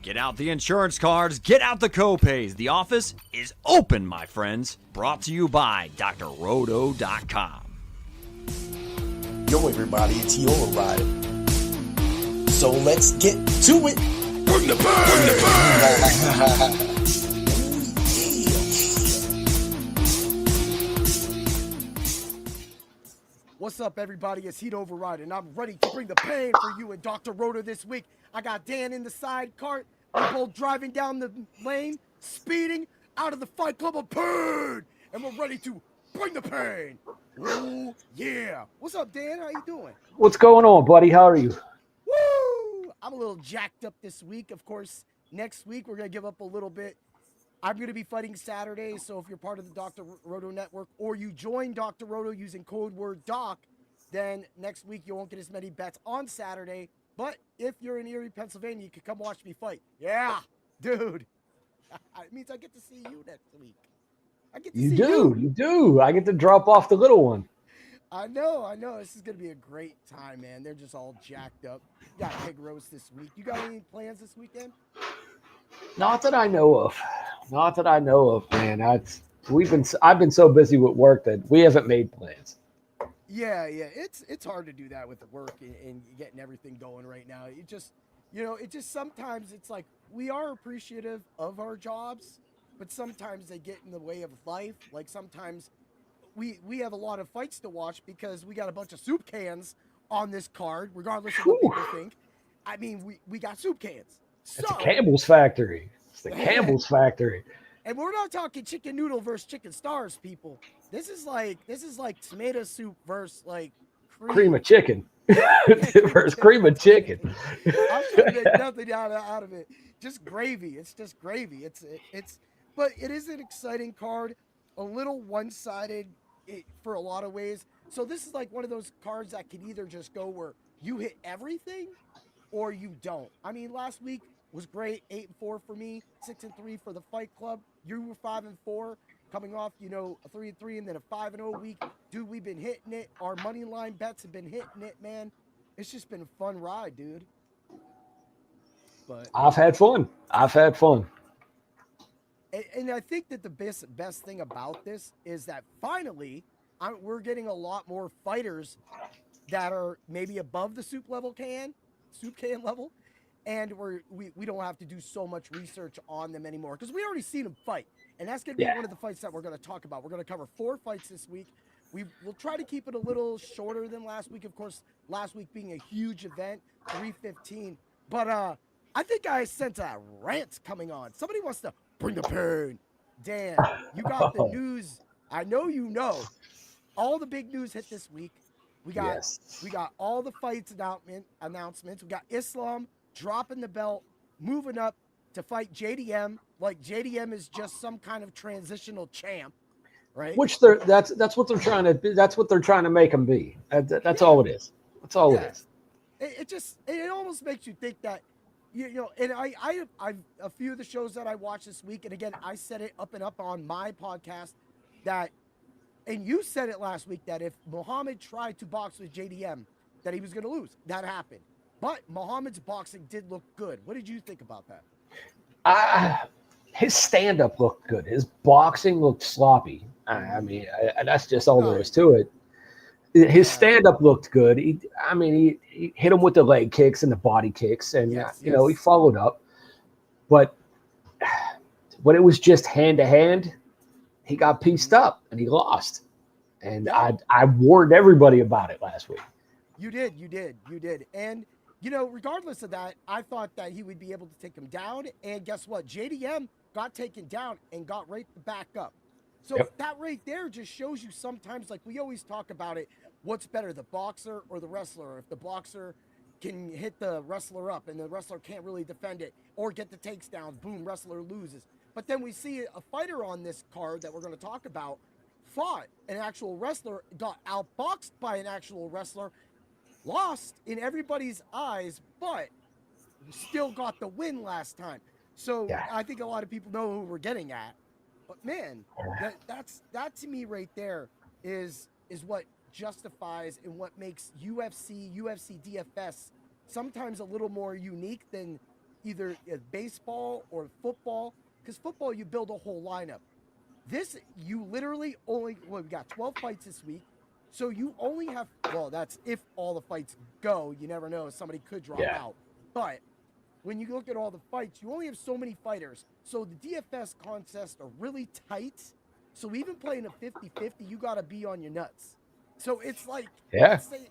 Get out the insurance cards, get out the copays. The office is open, my friends. Brought to you by drroto.com. Yo, everybody, it's Yola Rider. So let's get to it. Bring the pain! What's up, everybody? It's Heat Override, and I'm ready to bring the pain for you and Dr. Roto this week. I got Dan in the side cart. We're both driving down the lane, speeding out of the Fight Club of Pain, and we're ready to bring the pain. Ooh, yeah. What's up, Dan? How you doing? What's going on, buddy? How are you? Woo! I'm a little jacked up this week. Of course, next week we're going to give up a little bit. I'm going to be fighting Saturday, so if you're part of the Dr. Roto network or you join Dr. Roto using code word DOC, then next week you won't get as many bets on Saturday. But if you're in Erie, Pennsylvania, you can come watch me fight. Yeah, dude. It means I get to see you next week. I get to see you. You do. I get to drop off the little one. I know. This is going to be a great time, man. They're just all jacked up. Got pig roast this week. You got any plans this weekend? Not that I know of, man. I've been so busy with work that we haven't made plans. Yeah. It's hard to do that with the work and getting everything going right now. It just sometimes it's like we are appreciative of our jobs, but sometimes they get in the way of life. Like sometimes we have a lot of fights to watch because we got a bunch of soup cans on this card, regardless of what people think. I mean, we got soup cans. So, it's a Campbell's factory. It's the Campbell's factory. And we're not talking chicken noodle versus chicken stars, people. This is like tomato soup versus like cream of chicken. Versus cream of chicken. I'm trying to make nothing out of it. Just gravy. It's just gravy. But it is an exciting card. A little one-sided for a lot of ways. So this is like one of those cards that can either just go where you hit everything or you don't. I mean, last week was great. 8-4 for me, 6-3 for the Fight Club. You were 5-4, coming off, a 3-3 and then a 5-0 week. Dude, we've been hitting it. Our money line bets have been hitting it, man. It's just been a fun ride, dude. But I've had fun. And I think that the best thing about this is that finally we're getting a lot more fighters that are maybe above the soup can level, and we don't have to do so much research on them anymore because we already seen them fight, and that's going to be one of the fights that we're going to talk about. We're going to cover 4 fights this week. We'll try to keep it a little shorter than last week, of course, last week being a huge event, 3:15. But I think I sense a rant coming on. Somebody wants to bring the pain. Dan, you got the news. I know you know. All the big news hit this week. We got all the fights announcements. We got Islam dropping the belt, moving up to fight JDM. Like JDM is just some kind of transitional champ, right? Which that's what they're trying to. That's what they're trying to make him be. That's all it is. That's all it is. It almost makes you think that. And I've a few of the shows that I watched this week, and again, I said it up on my podcast and you said it last week that if Muhammad tried to box with JDM, that he was going to lose. That happened. But Muhammad's boxing did look good. What did you think about that? His stand-up looked good. His boxing looked sloppy. I mean, that's just all there is to it. His stand-up looked good. He hit him with the leg kicks and the body kicks, and he followed up. But when it was just hand-to-hand, he got pieced up and he lost. And I warned everybody about it last week. You did. And, regardless of that, I thought that he would be able to take him down. And guess what? JDM got taken down and got right back up. So that right there just shows you sometimes, like we always talk about it, what's better, the boxer or the wrestler? If the boxer can hit the wrestler up and the wrestler can't really defend it or get the takedowns, boom, wrestler loses. But then we see a fighter on this card that we're going to talk about fought an actual wrestler, got outboxed by an actual wrestler, lost in everybody's eyes, but still got the win last time. So I think a lot of people know who we're getting at. But man, that to me right there is what justifies and what makes UFC DFS sometimes a little more unique than either baseball or football, because football you build a whole lineup. This you literally only we got 12 fights this week, so you only have that's if all the fights go. You never know, somebody could drop out. But when you look at all the fights, you only have so many fighters. So the DFS contests are really tight. So even playing a 50-50, you got to be on your nuts. So it's like, let's say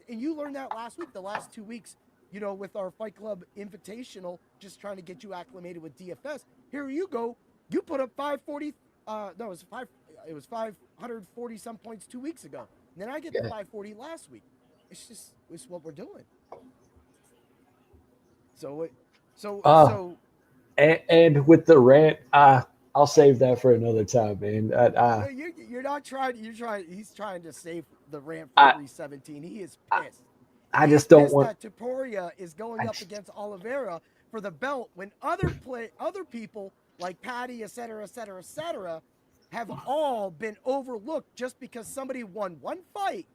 and you learned that last week, the last 2 weeks, with our Fight Club Invitational, just trying to get you acclimated with DFS. Here you go. You put up 540. It was 540 some points 2 weeks ago. And then I get the 540 last week. It's what we're doing. And with the rant, I'll save that for another time, man. You're not trying. He's trying to save the rant for 317. He is pissed. I just don't want that Topuria is going up against Oliveira for the belt when other people like Patty, et cetera, have all been overlooked just because somebody won one fight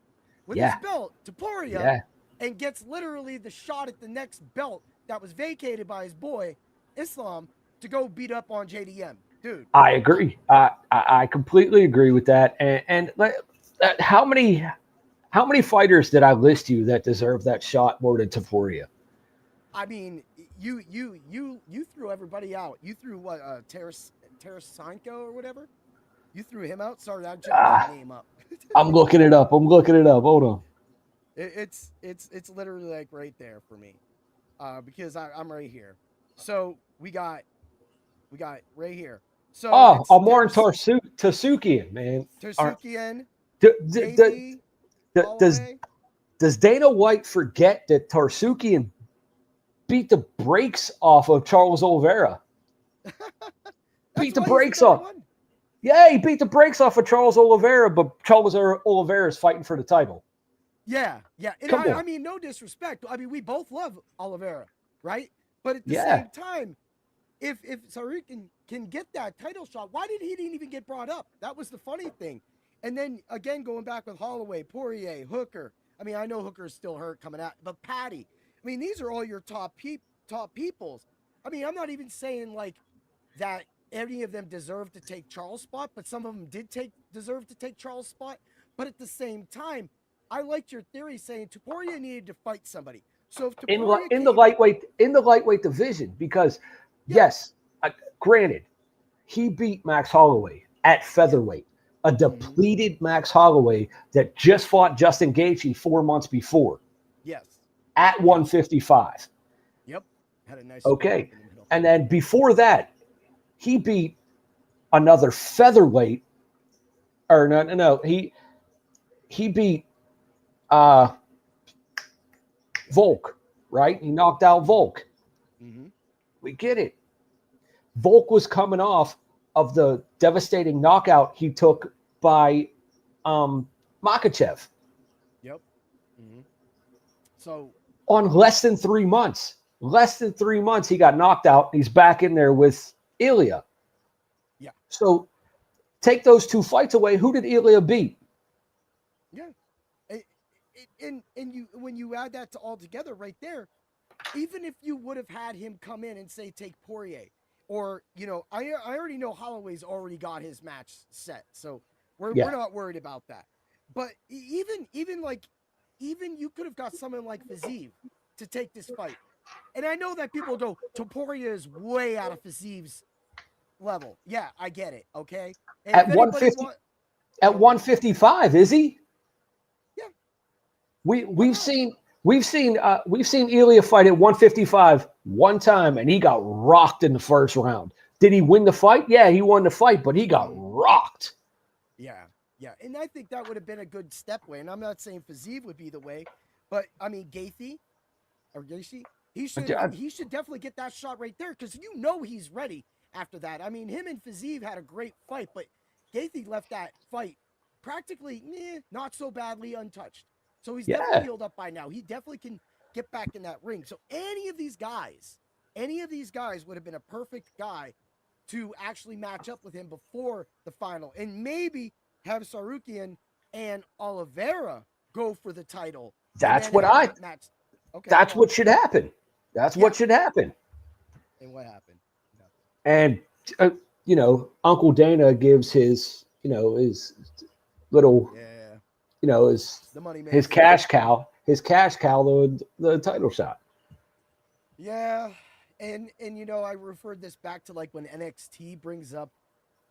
with his belt, Topuria, and gets literally the shot at the next belt that was vacated by his boy Islam to go beat up on JDM, dude. I agree. I completely agree with that. And how many fighters did I list you that deserve that shot more than Topuria? I mean, you threw everybody out. You threw what Tarasenko or whatever. You threw him out. Sorry, I jumped that name up. I'm looking it up. Hold on. It's literally like right there for me. Because I'm right here. So we got right here. So Amor Tasukian, man. Tasukian. Does Dana White forget that Tasukian beat the brakes off of Charles Oliveira? Beat the brakes off. Yeah, he beat the brakes off of Charles Oliveira, but Charles Oliveira is fighting for the title. Yeah. And I mean, no disrespect. I mean, we both love Oliveira, right? But at the same time, if Sarukin can get that title shot, why did he didn't even get brought up? That was the funny thing. And then again, going back with Holloway, Poirier, Hooker. I mean, I know Hooker's still hurt coming out, but Patty. I mean, these are all your top peoples. I mean, I'm not even saying like that any of them deserve to take Charles' spot, but some of them deserve to take Charles' spot. But at the same time, I liked your theory saying Topuria needed to fight somebody. So if in the lightweight division, because granted, he beat Max Holloway at featherweight, a depleted Max Holloway that just fought Justin Gaethje 4 months before. Yes. At 155. Yep. Had a nice. Okay, and then before that, he beat another featherweight. Or no, he beat Volk, right? He knocked out Volk. Mm-hmm. We get it. Volk was coming off of the devastating knockout he took by Makhachev. Yep. Mm-hmm. So on less than 3 months, he got knocked out. He's back in there with Ilya. Yeah. So take those two fights away. Who did Ilya beat? Yeah. And you when you add that to all together right there, even if you would have had him come in and say take Poirier, or I already know Holloway's already got his match set, so we're not worried about that. But even you could have got someone like Fiziev to take this fight, and I know that people go Topuria is way out of Fiziev's level. Yeah, I get it. Okay, and at 150, at 155, is he? Yeah. We've seen Ilya fight at 155 one time, and he got rocked in the first round. Did he win the fight? Yeah, he won the fight, but he got rocked. Yeah, and I think that would have been a good step way. And I'm not saying Fiziev would be the way, but I mean Gaethje, he should definitely get that shot right there because he's ready after that. I mean, him and Fiziev had a great fight, but Gaethje left that fight practically not so badly untouched. So he's definitely healed up by now. He definitely can get back in that ring. So any of these guys would have been a perfect guy to actually match up with him before the final. And maybe have Sarukian and Oliveira go for the title. That's what what should happen. That's what should happen. And what happened? And Uncle Dana gives his his little his the money his cash cow the title shot. Yeah, and I referred this back to like when NXT brings up,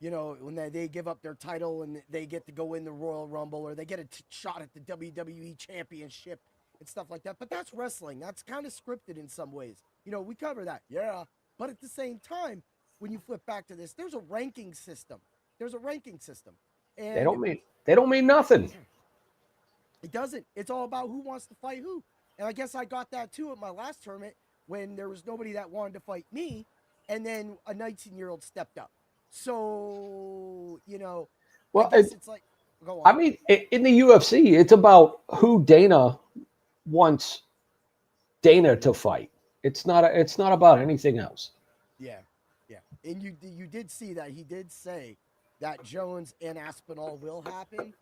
when they give up their title and they get to go in the Royal Rumble, or they get a shot at the WWE Championship and stuff like that. But that's wrestling. That's kind of scripted in some ways. We cover that. Yeah, but at the same time, when you flip back to this, there's a ranking system. And they don't mean nothing. It doesn't. It's all about who wants to fight who. And I guess I got that too at my last tournament when there was nobody that wanted to fight me, and then a 19-year-old stepped up. So, well, I guess it's like, go on. I mean, in the UFC, it's about who Dana wants Dana to fight. It's not about anything else. Yeah. And you did see that he did say that Jones and Aspinall will happen.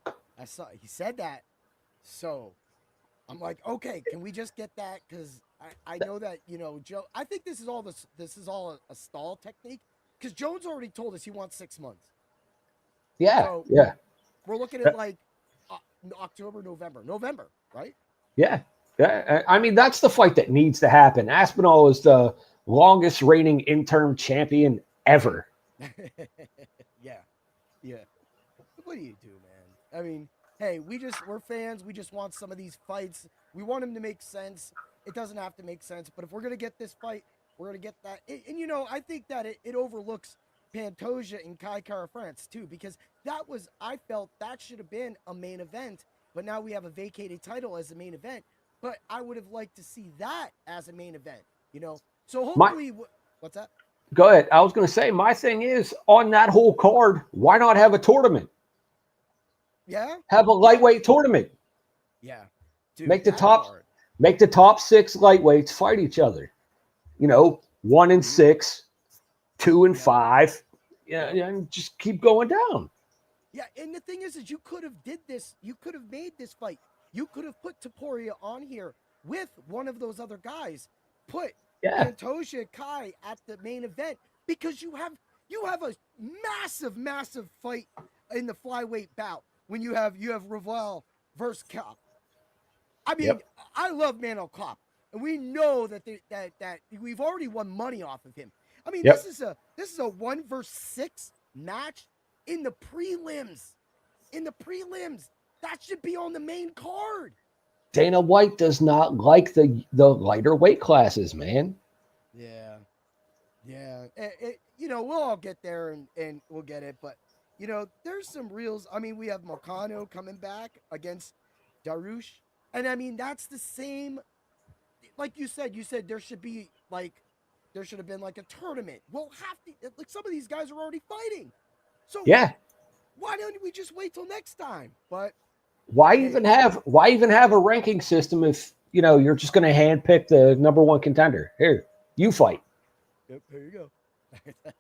He said that. So I'm like, okay, can we just get that? Because I know that Joe. I think this is all a stall technique, because Jones already told us he wants 6 months. Yeah, so yeah. We're looking at like October, November, right? Yeah. I mean, that's the fight that needs to happen. Aspinall is the longest reigning interim champion ever. Yeah. What do you do, man? I mean, hey, we're fans. We just want some of these fights. We want them to make sense. It doesn't have to make sense, but if we're going to get this fight, we're going to get that. And I think that it overlooks Pantoja and Kai Kara-France too, because I felt that should have been a main event, but now we have a vacated title as a main event. But I would have liked to see that as a main event, So hopefully, what's that? Go ahead. I was going to say, my thing is, on that whole card, why not have a tournament? Yeah. Have a lightweight tournament. Yeah. Dude, make the top 6 lightweights fight each other. 1 and 6, 2 and 5. Yeah, and just keep going down. Yeah, and the thing is you could have did this. You could have made this fight. You could have put Topuria on here with one of those other guys. Put Pantoja Kai at the main event, because you have a massive fight in the flyweight bout when you have Ravel versus Kopp. I mean, I love Manuel Kopp, and we know that that we've already won money off of him. I mean, this is a 1 versus 6 match in the prelims. That should be on the main card. Dana White does not like the lighter weight classes, man. Yeah. We'll all get there and we'll get it. But, there's some reals. I mean, we have Moicano coming back against Darush. And, I mean, that's the same. Like you said there should have been like a tournament. We'll have to, like, some of these guys are already fighting. So, why don't we just wait till next time? But why even have a ranking system if you're just going to handpick the number 1 contender? Here, you fight. Yep, here you go.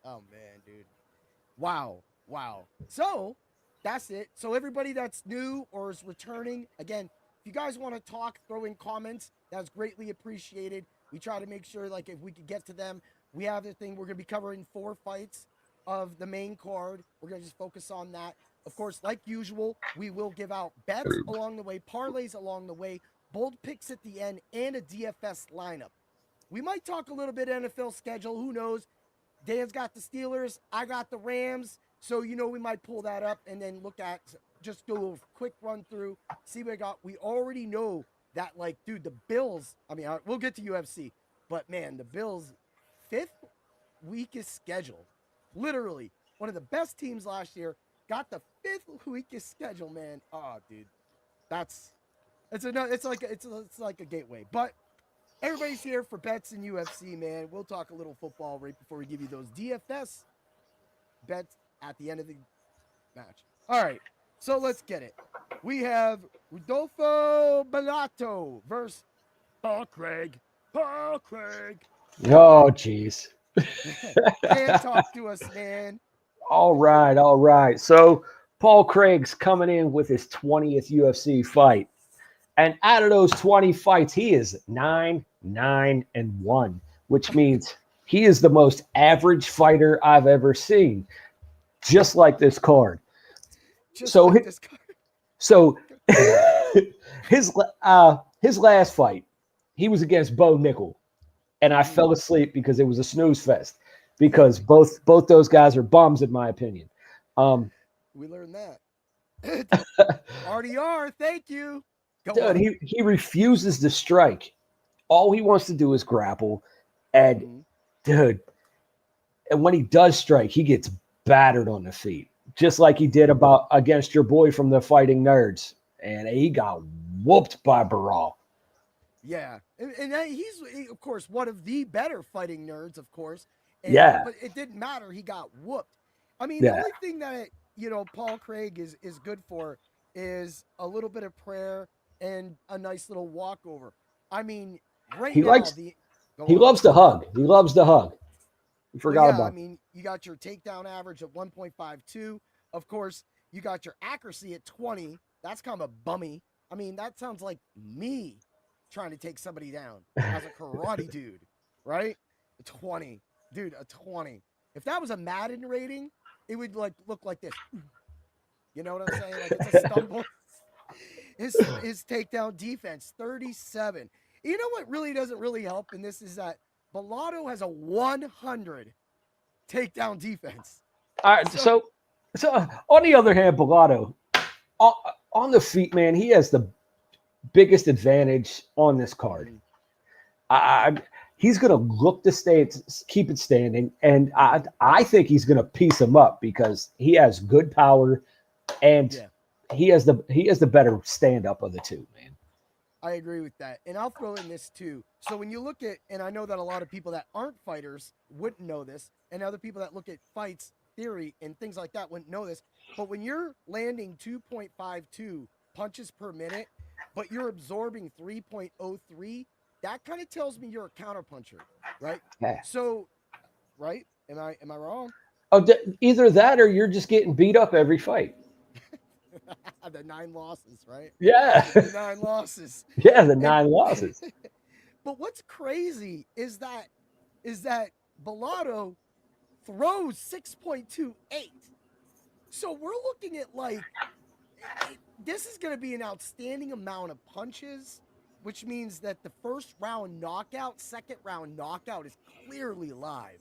Oh man, dude! Wow. So that's it. So everybody that's new or is returning, again, if you guys want to talk, throw in comments. That's greatly appreciated. We try to make sure, like, if we could get to them. We have the thing. We're going to be covering 4 fights of the main card. We're going to just focus on that. Of course, like usual, we will give out bets along the way, parlays along the way, bold picks at the end, and a DFS lineup. We might talk a little bit NFL schedule. Who knows? Dan's got the Steelers. I got the Rams. So, we might pull that up and then just do a quick run through, see what I got. We already know that, like, dude, the Bills, I mean, we'll get to UFC, but, man, the Bills, 5th weakest schedule. Literally, one of the best teams last year, got the 5th weakest schedule, man. Oh, dude, it's like a gateway. But everybody's here for bets in UFC, man. We'll talk a little football right before we give you those DFS bets at the end of the match. All right, so let's get it. We have Rodolfo Bellato versus Paul Craig. Oh, jeez. Can't talk to us, man. All right. So Paul Craig's coming in with his 20th UFC fight. And out of those 20 fights, he is 9-9-1, which means he is the most average fighter I've ever seen, just like this card. Just So, like this card. so his last fight, he was against Bo Nickel, and I fell asleep because it was a snooze fest. Because both those guys are bums, in my opinion. We learned that. RDR, thank you. Dude, he refuses to strike. All he wants to do is grapple. And dude, and when he does strike, he gets battered on the feet, just like he did against your boy from the Fighting Nerds, and he got whooped by Baral. Yeah, and he's of course one of the better Fighting Nerds, of course. But it didn't matter. He got whooped. I mean, the only thing that Paul Craig is good for is a little bit of prayer and a nice little walkover. I mean, he loves to hug. He loves to hug. You forgot about. I mean, you got your takedown average at 1.52. Of course, you got your accuracy at 20. That's kind of bummy. I mean, that sounds like me trying to take somebody down as a karate dude, right? 20. Dude, a 20. If that was a Madden rating, it would look like this. You know what I'm saying? Like it's a stumble. His takedown defense, 37. You know what really doesn't really help in this is that Bellato has a 100 takedown defense. All right, so on the other hand, Bellato, on the feet, man, he has the biggest advantage on this card. He's going to look to keep it standing, and I think he's going to piece him up because he has good power, and he has the better stand up of the two, man. I agree with that, and I'll throw in this too. So when you look at, and I know that a lot of people that aren't fighters wouldn't know this, and other people that look at fights theory and things like that wouldn't know this, but when you're landing 2.52 punches per minute, but you're absorbing 3.03. That kind of tells me you're a counterpuncher, right? Yeah. So, right? Am I wrong? Oh, either that or you're just getting beat up every fight. The 9 losses, right? Yeah. The 9 losses. Yeah, the 9 losses. But what's crazy is that Bellato throws 6.28. So we're looking at this is going to be an outstanding amount of punches, which means that the first round knockout, second round knockout is clearly live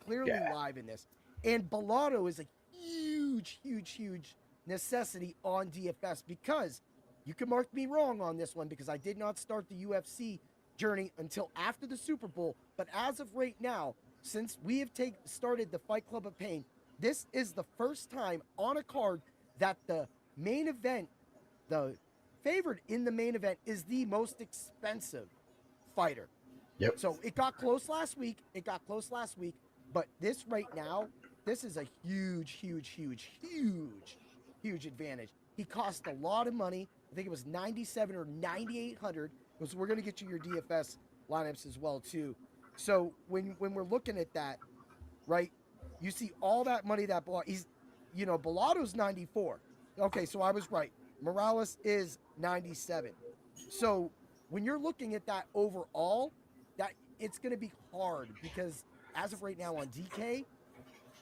in this. And Bellato is a huge, huge, huge necessity on DFS because you can mark me wrong on this one because I did not start the UFC journey until after the Super Bowl. But as of right now, since we have started the Fight Club of Pain, this is the first time on a card that the main event, the favored in the main event, is the most expensive fighter. Yep. So it got close last week. But this right now, this is a huge, huge, huge, huge, huge advantage. He cost a lot of money. I think it was 97 or 9,800. So we're going to get you your DFS lineups as well too. So when we're looking at that, right, you see all that money that Bellato's 94. Okay, so I was right. Morales is 97. So when you're looking at that overall, that it's going to be hard because as of right now on DK,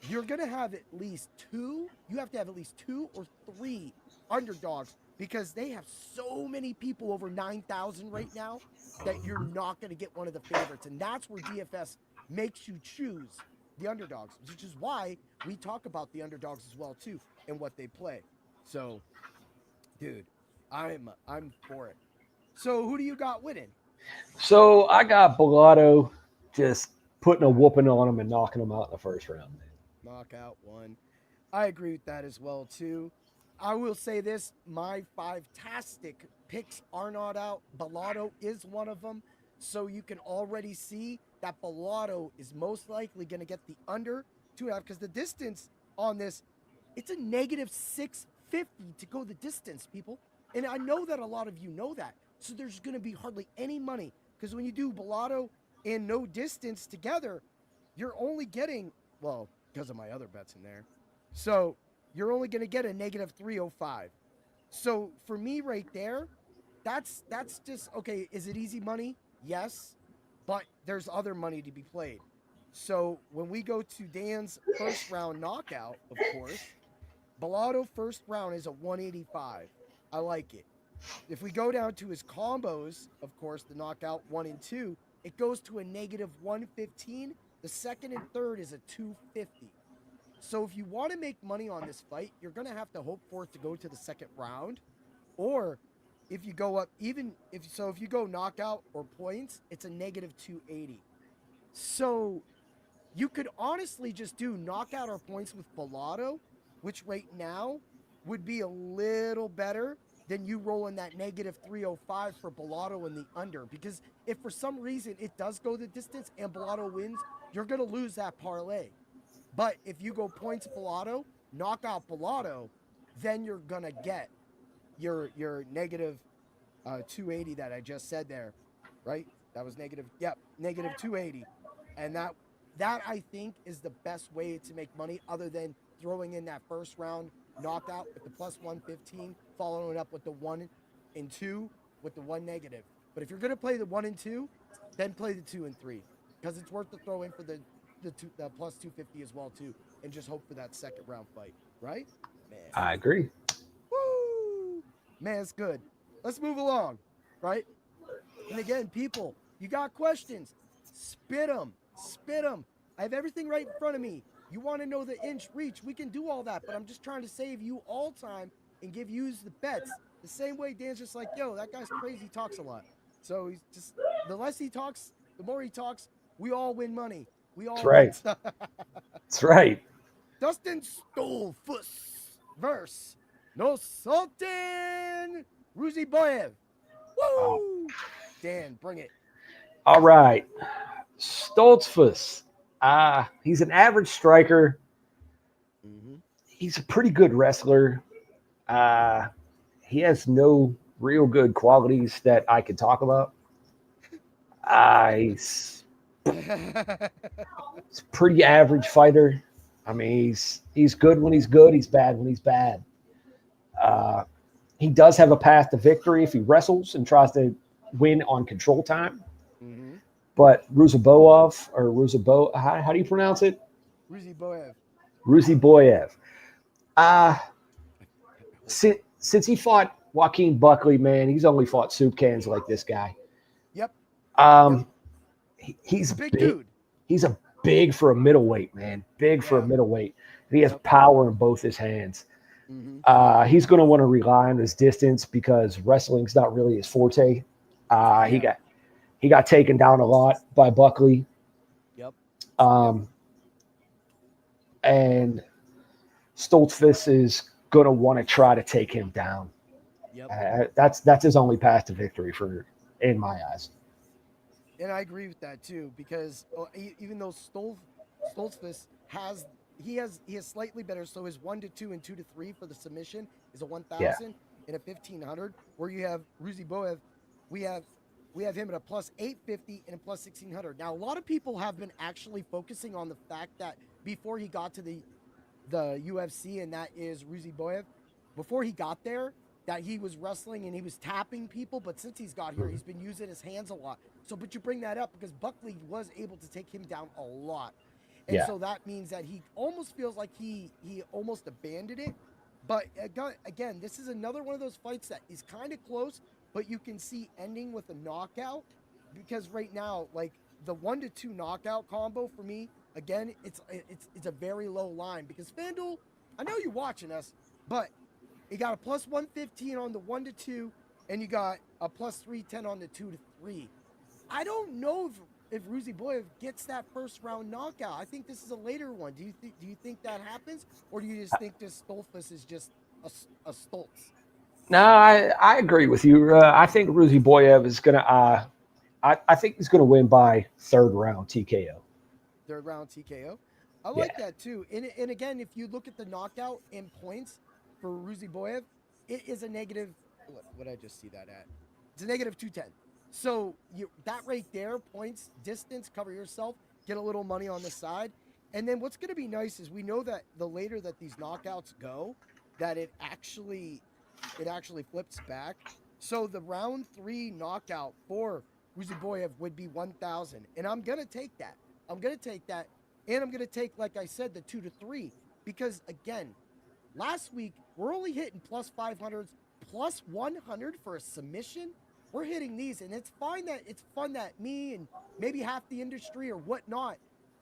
you're going to have at least two. You have to have at least 2 or 3 underdogs because they have so many people over 9,000 right now that you're not going to get one of the favorites. And that's where DFS makes you choose the underdogs, which is why we talk about the underdogs as well too and what they play. So, dude, I'm for it. So who do you got winning? So I got Bellato just putting a whooping on him and knocking him out in the first round. Knockout one. I agree with that as well too. I will say this, my 5-tastic picks are not out. Bellato is one of them. So you can already see that Bellato is most likely going to get the under 2.5 because the distance on this, it's a negative 650 to go the distance, people. And I know that a lot of you know that. So there's going to be hardly any money because when you do Bellato and no distance together, you're only getting, well, because of my other bets in there. So you're only going to get a negative 305. So for me right there, that's just okay. Is it easy money? Yes, but there's other money to be played. So when we go to Dan's first round knockout, of course, Bellotto first round is a 185. I like it. If we go down to his combos, of course, the knockout 1 and 2, it goes to a negative 115. The second and third is a 250. So if you want to make money on this fight, you're going to have to hope for it to go to the second round. Or if you go up, if you go knockout or points, it's a negative 280. So you could honestly just do knockout or points with Bellotto, which right now would be a little better than you rolling that negative 305 for Bellotto in the under. Because if for some reason it does go the distance and Bellotto wins, you're going to lose that parlay. But if you go points Bellotto, knockout Bellotto, then you're going to get your negative 280 that I just said there, right? That was negative, negative 280. And that I think is the best way to make money other than throwing in that first round knockout with the plus 115, following it up with the 1 and 2 with the 1 negative. But if you're going to play the 1 and 2, then play the 2 and 3 because it's worth the throw in for the plus 250 as well too, and just hope for that second round fight, right? Man. I agree. Woo! Man, it's good. Let's move along, right? And again, people, you got questions, spit them. I have everything right in front of me. You want to know the inch reach, we can do all that, but I'm just trying to save you all time and give you the bets. The same way Dan's just like, yo, that guy's crazy, he talks a lot. So he's just, the less he talks, the more he talks, we all win money. We all That's right. That's right. Dustin Stolfus versus No Sultan Ruziboyev. Woo! Dan, bring it. All right. Stoltzfus. He's an average striker. Mm-hmm. He's a pretty good wrestler. He has no real good qualities that I could talk about. He's a pretty average fighter. I mean, he's good when he's good. He's bad when he's bad. He does have a path to victory if he wrestles and tries to win on control time. Mm-hmm. But Ruziboyev, how do you pronounce it? Ruziboyev. Since he fought Joaquin Buckley, man, he's only fought soup cans like this guy. Yep. He's a big dude. He's a big for a middleweight, man. Big for a middleweight. He has power in both his hands. Mm-hmm. He's going to want to rely on his distance because wrestling's not really his forte. He got taken down a lot by Buckley. Yep. And Stoltzfus is going to want to try to take him down. Yep. That's his only path to victory in my eyes. And I agree with that too, because even though Stoltzfus has slightly better, so his 1 to 2 and 2 to 3 for the submission is a 1,000 and a 1,500. Where you have Ruziboyev, we have him at a plus 850 and a plus 1,600. Now a lot of people have been actually focusing on the fact that before he got to the UFC, and that is Ruziboyev, before he got there, that he was wrestling and he was tapping people, but since he's got here, he's been using his hands a lot. So, but you bring that up because Buckley was able to take him down a lot. And so that means that he almost feels like he almost abandoned it. But again, this is another one of those fights that is kind of close, but you can see ending with a knockout, because right now, like the 1 to 2 knockout combo for me, again, it's a very low line because FanDuel, I know you're watching us, but you got a plus 115 on the 1 to 2, and you got a plus 310 on the 2 to 3. I don't know if Ruziboyev gets that first round knockout. I think this is a later one. Do you think that happens, or do you just think this Stoltzfus is just a Stoltz? No, I agree with you. I think Ruziboyev is gonna. I think he's gonna win by third round TKO. Third round TKO. I like that too. And again, if you look at the knockout in points for Ruziboyev, it is a negative. What did I just see that at? It's a negative 210. So that right there, points, distance, cover yourself, get a little money on the side. And then what's going to be nice is we know that the later that these knockouts go, that it actually flips back. So the round 3 knockout for Ruziboyev would be 1,000, and I'm gonna take that. I'm gonna take that, and I'm gonna take, like I said, the 2 to 3, because again, last week we're only hitting plus 500s, plus 100 for a submission. We're hitting these, and it's fun that me and maybe half the industry or whatnot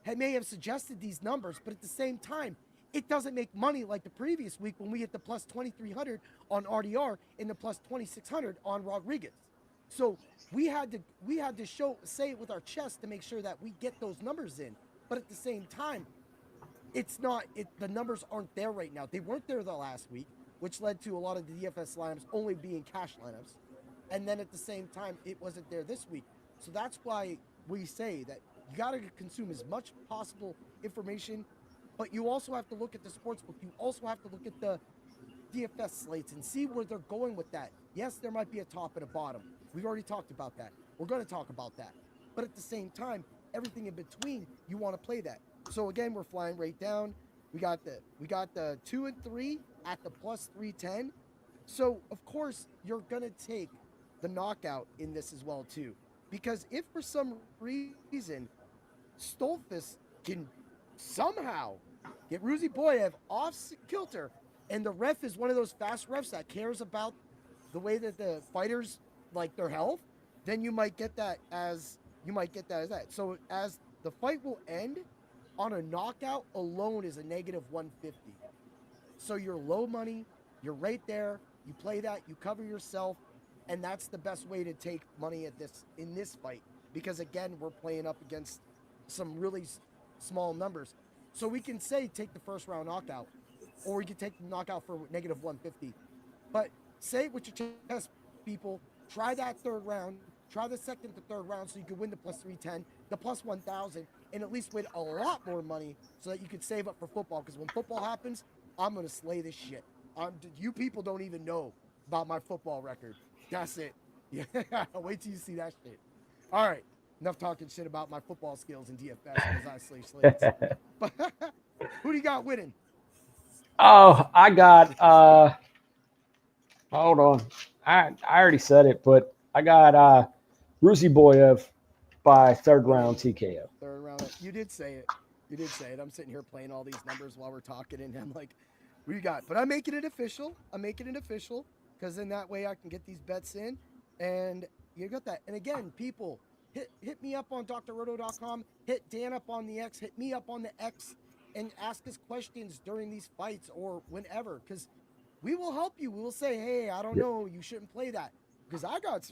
may have suggested these numbers, but at the same time, it doesn't make money like the previous week when we hit the plus 2,300 on RDR and the plus 2,600 on Rodriguez. So we had to say it with our chest to make sure that we get those numbers in. But at the same time, the numbers aren't there right now. They weren't there the last week, which led to a lot of the DFS lineups only being cash lineups. And then at the same time, it wasn't there this week. So that's why we say that you got to consume as much possible information, but you also have to look at the sportsbook. You also have to look at the DFS slates and see where they're going with that. Yes, there might be a top and a bottom. We've already talked about that. We're going to talk about that. But at the same time, everything in between, you want to play that. So again, we're flying right down. We got the 2 and 3 at the plus 310. So of course, you're going to take the knockout in this as well too. Because if for some reason Stolfus can somehow get Ruziboyev off kilter, and the ref is one of those fast refs that cares about the way that the fighters like their health, then you might get that as that. So as the fight will end on a knockout alone is a negative 150. So you're low money, you're right there, you play that, you cover yourself, and that's the best way to take money in this fight, because again, we're playing up against some really small numbers. So we can say take the first round knockout, or we can take the knockout for negative 150. But say it with your chest, people. Try that third round. Try the second to third round so you can win the plus 310, the plus 1,000, and at least win a lot more money so that you could save up for football. Because when football happens, I'm going to slay this shit. You people don't even know about my football record. That's it. Yeah, wait till you see that shit. All right. Enough talking shit about my football skills in DFS because I slay slates. But who do you got winning? Oh, I got hold on. I already said it, but I got Ruziboyev by third round TKO. Third round. You did say it. I'm sitting here playing all these numbers while we're talking, and I'm like, what do you got? But I'm making it official. Because in that way I can get these bets in, and you got that. And again, people, hit me up on drroto.com, hit Dan up on the X, hit me up on the X, and ask us questions during these fights or whenever, because we will help you. We will say, hey, I don't know, you shouldn't play that, because I got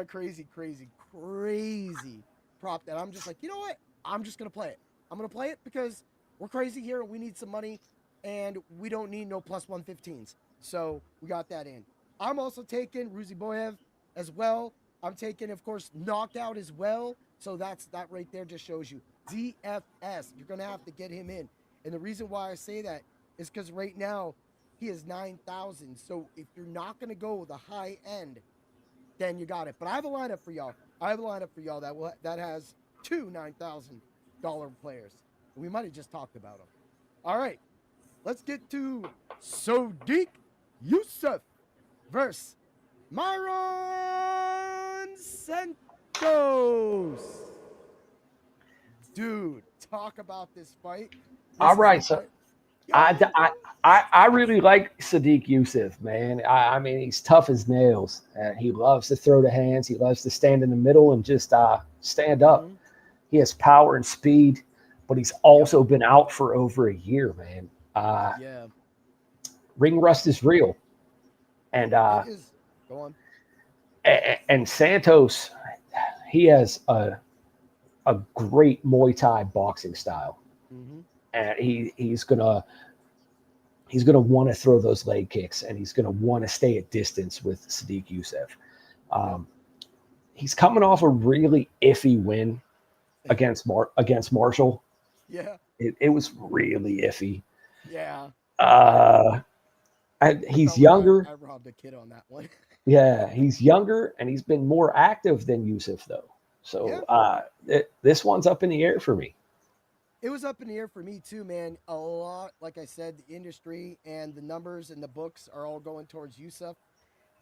a crazy prop that I'm just like, you know what? I'm just gonna play it. I'm gonna play it because we're crazy here and we need some money, and we don't need no plus 115s. So we got that in. I'm also taking Ruziboyev as well. I'm taking, of course, knockout as well. So that right there just shows you DFS. You're going to have to get him in. And the reason why I say that is because right now he is 9,000. So if you're not going to go the high end, then you got it. But I have a lineup for y'all. That has two $9,000 players. We might have just talked about them. All right. Let's get to Sodiq Yusuff versus Myron Santos. Dude, talk about this fight. All right, so I really like Sodiq Yusuff, man. I mean, he's tough as nails. He loves to throw the hands. He loves to stand in the middle and just stand up. Mm-hmm. He has power and speed, but he's also been out for over a year, man. Ring rust is real. And it is. Go on. And Santos, he has a great Muay Thai boxing style. Mm-hmm. And he's gonna want to throw those leg kicks, and he's gonna want to stay at distance with Sodiq Yusuff. He's coming off a really iffy win against Marshall. Yeah, it was really iffy. Yeah. He's younger. I robbed a kid on that one. Yeah, he's younger, and he's been more active than Yusuff, though. So this one's up in the air for me. It was up in the air for me too, man. A lot, like I said, the industry and the numbers and the books are all going towards Yusuf.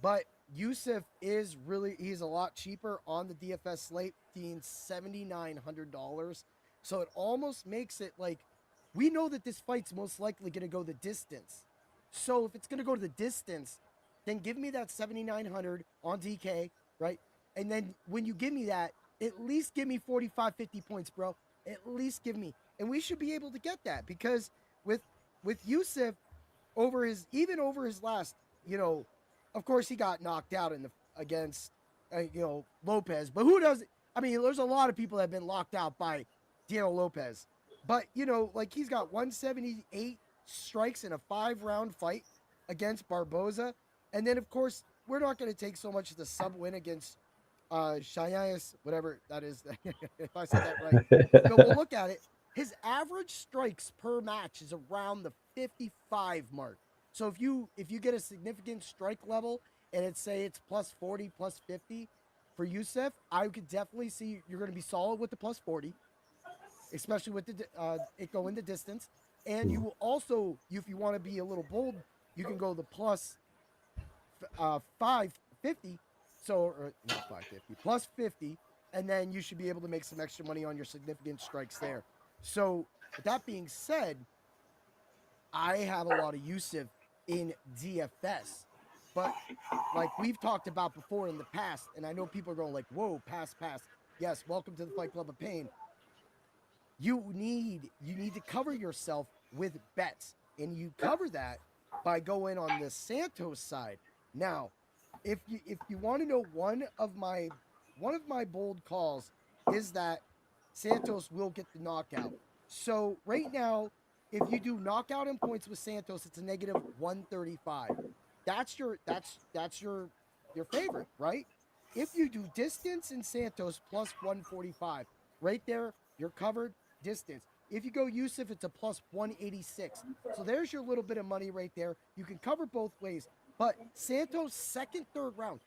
But Yusuf is really, he's a lot cheaper on the DFS slate, being $7,900. So it almost makes it like, we know that this fight's most likely going to go the distance. So if it's going to go to the distance, then give me that 7,900 on DK, right? And then when you give me that, at least give me 45, 50 points, bro. At least give me. And we should be able to get that because with Yusuf, over his last, of course he got knocked out against Lopez, but who does? I mean, there's a lot of people that have been locked out by Daniel Lopez, but like he's got 178 strikes in a 5-round fight against Barboza, and then of course we're not going to take so much of the sub win against Shayas, whatever that is. If I said that right, but we'll look at it. His average strikes per match is around the 55 mark. So if you get a significant strike level and it's plus 40, plus 50 for Yusuf, I could definitely see you're going to be solid with the plus 40, especially with it going the distance. And you will also, if you want to be a little bold, you can go the plus 550. So, or not 550, plus 50, and then you should be able to make some extra money on your significant strikes there. So, with that being said, I have a lot of Yusuf in DFS, but like we've talked about before in the past, and I know people are going like, whoa, pass. Yes, welcome to the Fight Club of Pain. You need to cover yourself with bets, and you cover that by going on the Santos side. Now, if you want to know one of my bold calls is that Santos will get the knockout. So right now, if you do knockout in points with Santos, it's a negative 135. That's your favorite, right? If you do distance in Santos plus 145, right there, you're covered distance. If you go Yusuf, it's a plus 186. So there's your little bit of money right there. You can cover both ways. But Santos, second, third round,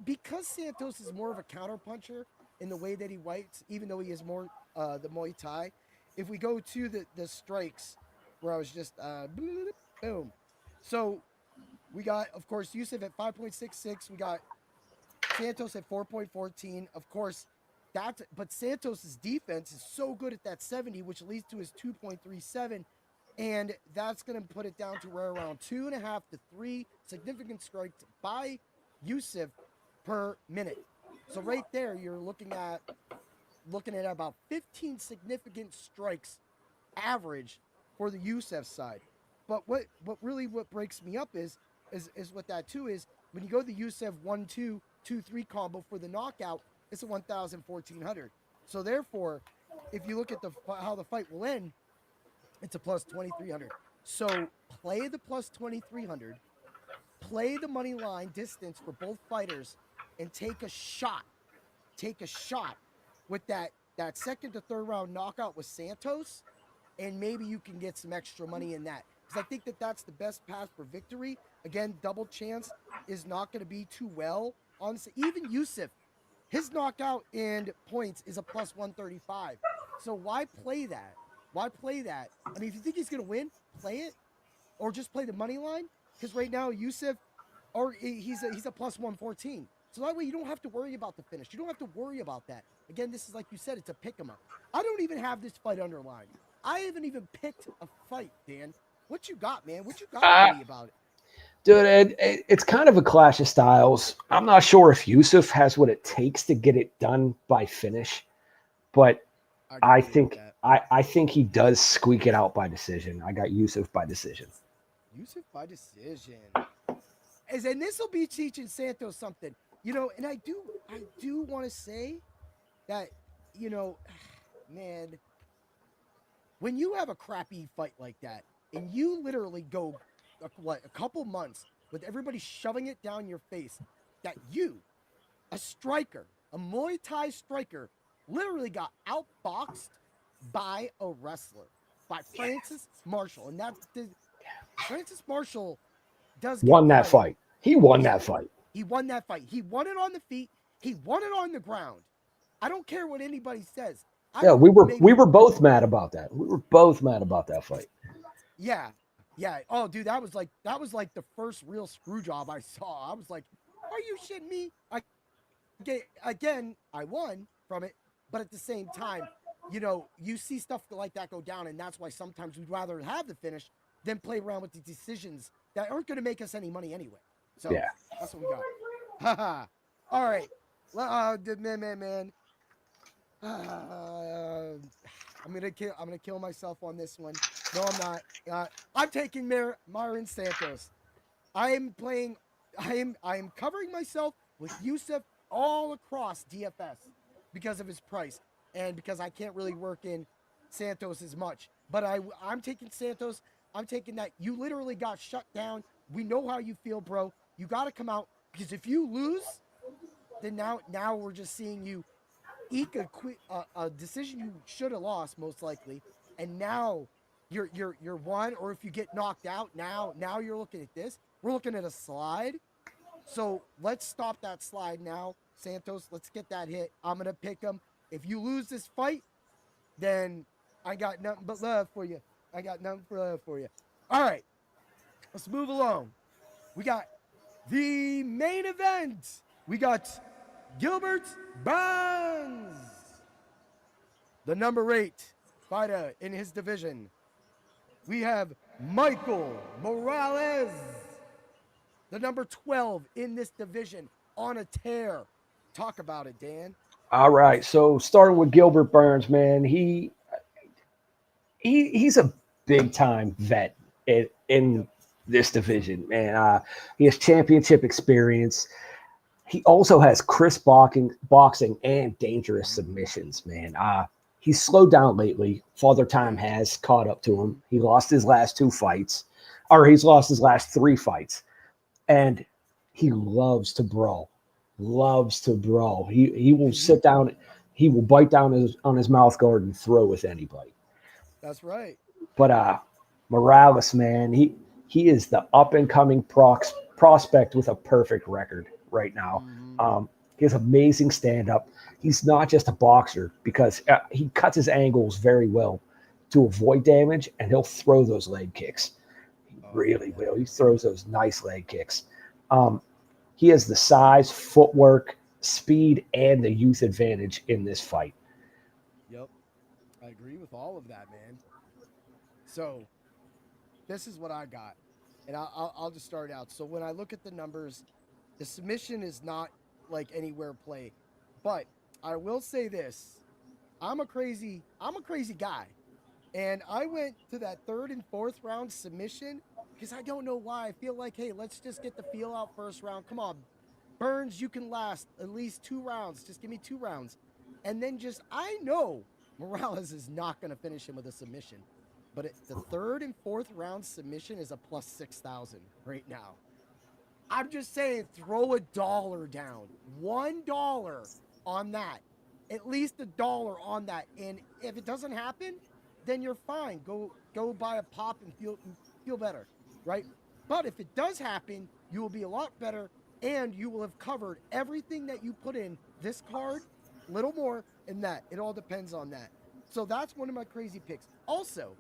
because Santos is more of a counterpuncher in the way that he fights, even though he is more the Muay Thai. If we go to the strikes, where I was just boom. So we got, of course, Yusuf at 5.66. We got Santos at 4.14. Of course, but Santos's defense is so good at that 70, which leads to his 2.37. And that's going to put it down to where around 2.5 to 3 significant strikes by Yusuf per minute. So right there, you're looking at about 15 significant strikes average for the Yusuf side. But what breaks me up is what that too is when you go the Yusuf 1-2, 2-3 combo for the knockout, it's a 1,1400. So therefore, if you look at how the fight will end, it's a plus 2,300. So play the plus 2,300, play the money line distance for both fighters, and take a shot. Take a shot with that second to third round knockout with Santos, and maybe you can get some extra money in that. Because I think that's the best path for victory. Again, double chance is not going to be too well. Honestly, even Yusuf, his knockout and points is a plus 135. So why play that? Why play that? I mean, if you think he's going to win, play it, or just play the money line. Because right now, Yusuf, he's a plus 114. So that way you don't have to worry about the finish. You don't have to worry about that. Again, this is like you said, it's a pick 'em up. I don't even have this fight underlined. I haven't even picked a fight, Dan. What you got, man? What you got to tell me about it? Dude, it's kind of a clash of styles. I'm not sure if Yusuf has what it takes to get it done by finish, but I think he does squeak it out by decision. I got Yusuf by decision. Yusuf by decision. And this will be teaching Santos something. And I do want to say that, man, when you have a crappy fight like that and you literally go, a couple months with everybody shoving it down your face, that you, a striker, a Muay Thai striker, literally got outboxed by a wrestler, by Francis Marshall. And Francis Marshall won that fight. He won that fight. He won that fight. He won it on the feet. He won it on the ground. I don't care what anybody says. Yeah, we maybe were both mad about that. We were both mad about that fight. yeah, yeah. Oh, dude, that was like the first real screw job I saw. I was like, "Are you shitting me?" Again, I won from it, but at the same time, you see stuff like that go down, and that's why sometimes we'd rather have the finish than play around with the decisions that aren't going to make us any money anyway. So Yeah. that's what we got. Haha. All right, man. I'm gonna kill myself on this one. No, I'm not. I'm taking Myron Santos. I am playing. I am covering myself with Yusuf all across DFS because of his price and because I can't really work in Santos as much. But I'm taking Santos. I'm taking that. You literally got shut down. We know how you feel, bro. You got to come out because if you lose, then now we're just seeing you eke a decision you should have lost most likely, and now you're one. Or if you get knocked out, now you're looking at this. We're looking at a slide. So let's stop that slide now, Santos. Let's get that hit. I'm gonna pick him. If you lose this fight, then I got nothing but love for you. I got nothing but love for you. All right, let's move along. We got the main event. We got Gilbert Burns, the number 8 fighter in his division. We have Michael Morales, the number 12 in this division, on a tear. Talk about it, Dan. All right. So starting with Gilbert Burns, man, he's a big time vet in this division, man. He has championship experience. He also has crisp boxing and dangerous submissions, man. He's slowed down lately. Father Time has caught up to him. He lost his last 2 fights, or he's lost his last 3 fights, and he loves to brawl. Loves to brawl. He will sit down. He will bite down on his mouth guard and throw with anybody. That's right. But Morales, man, he is the up and coming prospect with a perfect record right now. Mm-hmm. He has amazing stand up. He's not just a boxer because he cuts his angles very well to avoid damage, and he'll throw those leg kicks. He really will. He throws those nice leg kicks. He has the size, footwork, speed, and the youth advantage in this fight. Yep. I agree with all of that, man. So this is what I got, and I'll just start out. So when I look at the numbers, the submission is not like anywhere play, but I will say this: I'm a crazy guy, and I went to that third and fourth round submission because I don't know why. I feel like, hey, let's just get the feel out first round. Come on, Burns, you can last at least 2 rounds. Just give me 2 rounds, and then I know Morales is not going to finish him with a submission. But the third and fourth round submission is a plus 6,000 right now. I'm just saying, throw $1 down, $1 on that, at least $1 on that. And if it doesn't happen, then you're fine. Go buy a pop and feel better, right? But if it does happen, you will be a lot better, and you will have covered everything that you put in this card, little more, and that. It all depends on that. So that's one of my crazy picks. Also,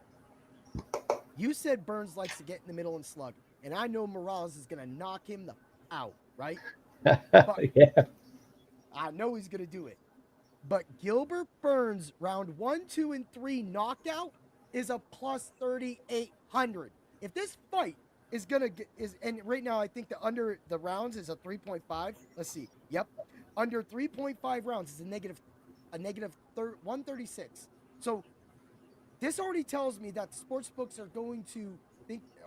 you said Burns likes to get in the middle and slug, and I know Morales is going to knock him out, right? But Yeah. I know he's going to do it. But Gilbert Burns round 1, 2, and 3 knockout is a plus 3,800. If this fight is gonna get and right now I think the under the rounds is a 3.5. Let's see. Yep, under 3.5 rounds is a negative 136. So this already tells me that the sports books are going to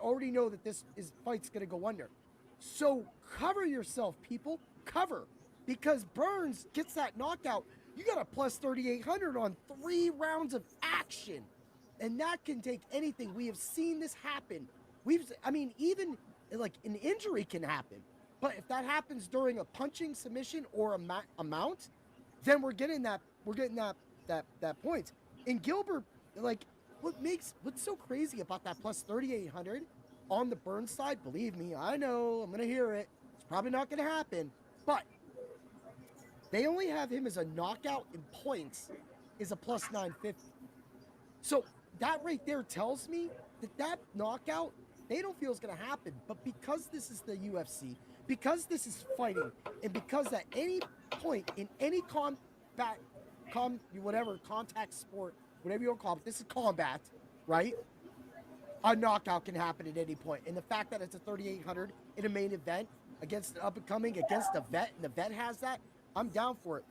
already know that this fight's going to go under. So cover yourself, people. Cover, because Burns gets that knockout. You got a plus 3,800 on 3 rounds of action, and that can take anything. We have seen this happen. Even like an injury can happen, but if that happens during a punching submission or a mount, then we're getting that point. And Gilbert, like, what's so crazy about that plus 3,800 on the Burns side? Believe me, I know I'm gonna hear it. It's probably not gonna happen, but they only have him as a knockout in points is a plus 950. So that right there tells me that knockout, they don't feel is going to happen. But because this is the UFC, because this is fighting, and because at any point in any whatever contact sport, whatever you want to call it, this is combat, right? A knockout can happen at any point. And the fact that it's a 3,800 in a main event against an up and coming, against a vet, and the vet has that, I'm down for it.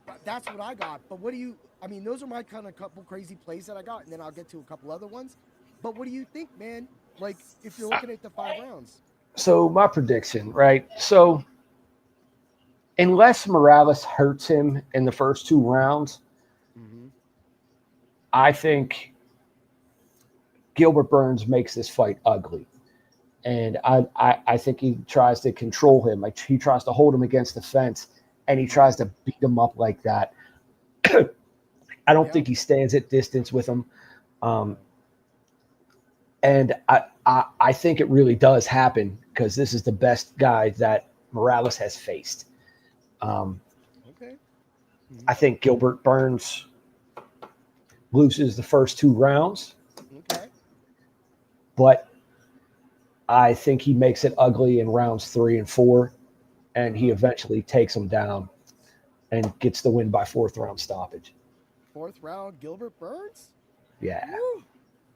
But that's what I got. But what do you, I mean, those are my kind of couple crazy plays that I got, and then I'll get to a couple other ones. But what do you think, man? Like, if you're looking at the 5 rounds. So my prediction, right? So unless Morales hurts him in the first 2 rounds, I think Gilbert Burns makes this fight ugly. And I think he tries to control him. Like, he tries to hold him against the fence, and he tries to beat him up like that. I don't think he stands at distance with him. And I think it really does happen because this is the best guy that Morales has faced. Okay. I think Gilbert Burns loses the first 2 rounds. Okay. But I think he makes it ugly in rounds 3 and 4, and he eventually takes him down and gets the win by 4th round stoppage. 4th round, Gilbert Burns? Yeah. Woo.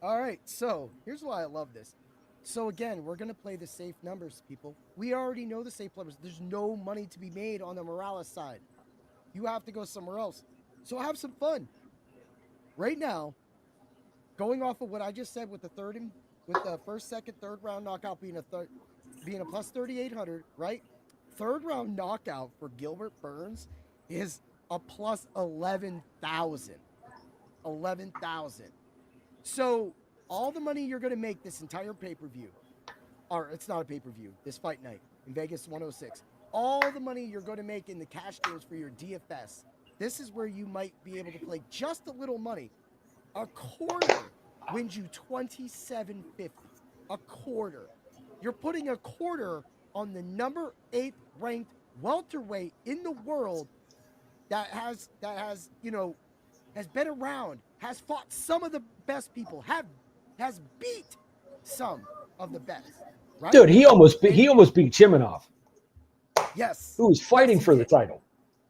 All right, so here's why I love this. So again, we're going to play the safe numbers, people. We already know the safe numbers. There's no money to be made on the Morales side. You have to go somewhere else. So have some fun. Right now, going off of what I just said with the first, second, third round knockout being a plus 3,800, right? 3rd round knockout for Gilbert Burns is a plus 11,000. 11,000. So all the money you're going to make this entire pay-per-view, or it's not a pay-per-view, this fight night in Vegas 106, all the money you're going to make in the cash games for your DFS, this is where you might be able to play just a little money. A quarter wins you $27.50. A quarter. You're putting a quarter on the number 8 ranked welterweight in the world that has has been around, has fought some of the best people, has beat some of the best. Right? Dude, he almost beat Chimanov, Yes. who was fighting for the title.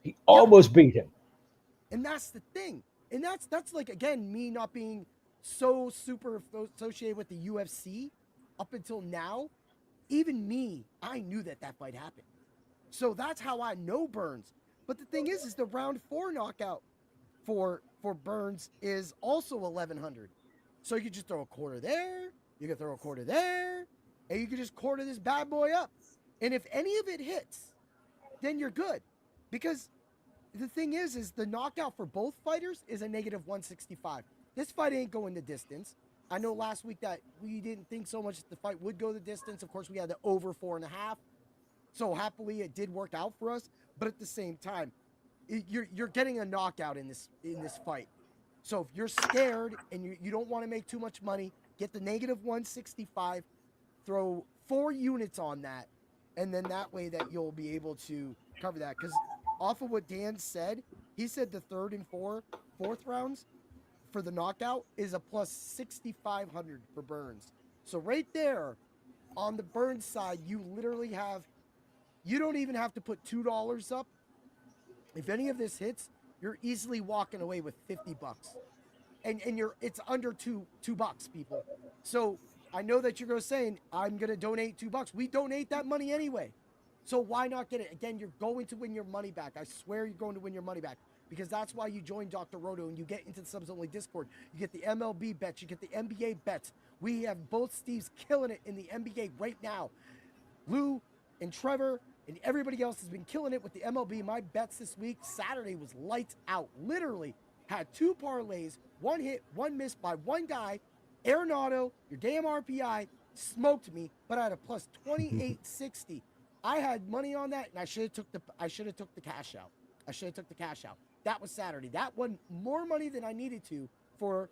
He Yep. almost beat him. And that's the thing. And that's like, again, me not being so super associated with the UFC up until now. Even me, I knew that fight happened. So that's how I know Burns. But the thing is the round 4 knockout for Burns is also 1,100. So you could just throw a quarter there, you could throw a quarter there, and you could just quarter this bad boy up. And if any of it hits, then you're good. Because the thing is the knockout for both fighters is a negative 165. This fight ain't going the distance. I know last week that we didn't think so much the fight would go the distance. Of course, we had the over 4.5. So happily it did work out for us. But at the same time, you're getting a knockout in this fight. So if you're scared and you don't want to make too much money, get the negative 165, throw 4 units on that, and then that way that you'll be able to cover that. Because off of what Dan said, he said the 3rd and 4th rounds for the knockout is a plus 6,500 for Burns. So right there on the Burns side, you don't even have to put $2 up. If any of this hits, you're easily walking away with $50. And it's under $2, people. So I know that you're going to say, I'm going to donate $2. We donate that money anyway. So why not get it? Again, you're going to win your money back. I swear you're going to win your money back. Because that's why you join Dr. Roto and you get into the Subs Only Discord. You get the MLB bets. You get the NBA bets. We have both Steves killing it in the NBA right now. Lou and Trevor and everybody else has been killing it with the MLB. My bets this week, Saturday, was lights out. Literally had 2 parlays, 1 hit, 1 miss by 1 guy. Arenado, your damn RPI, smoked me, but I had a plus 2860. I had money on that, and I should have took the cash out. That was Saturday. That won more money than I needed to for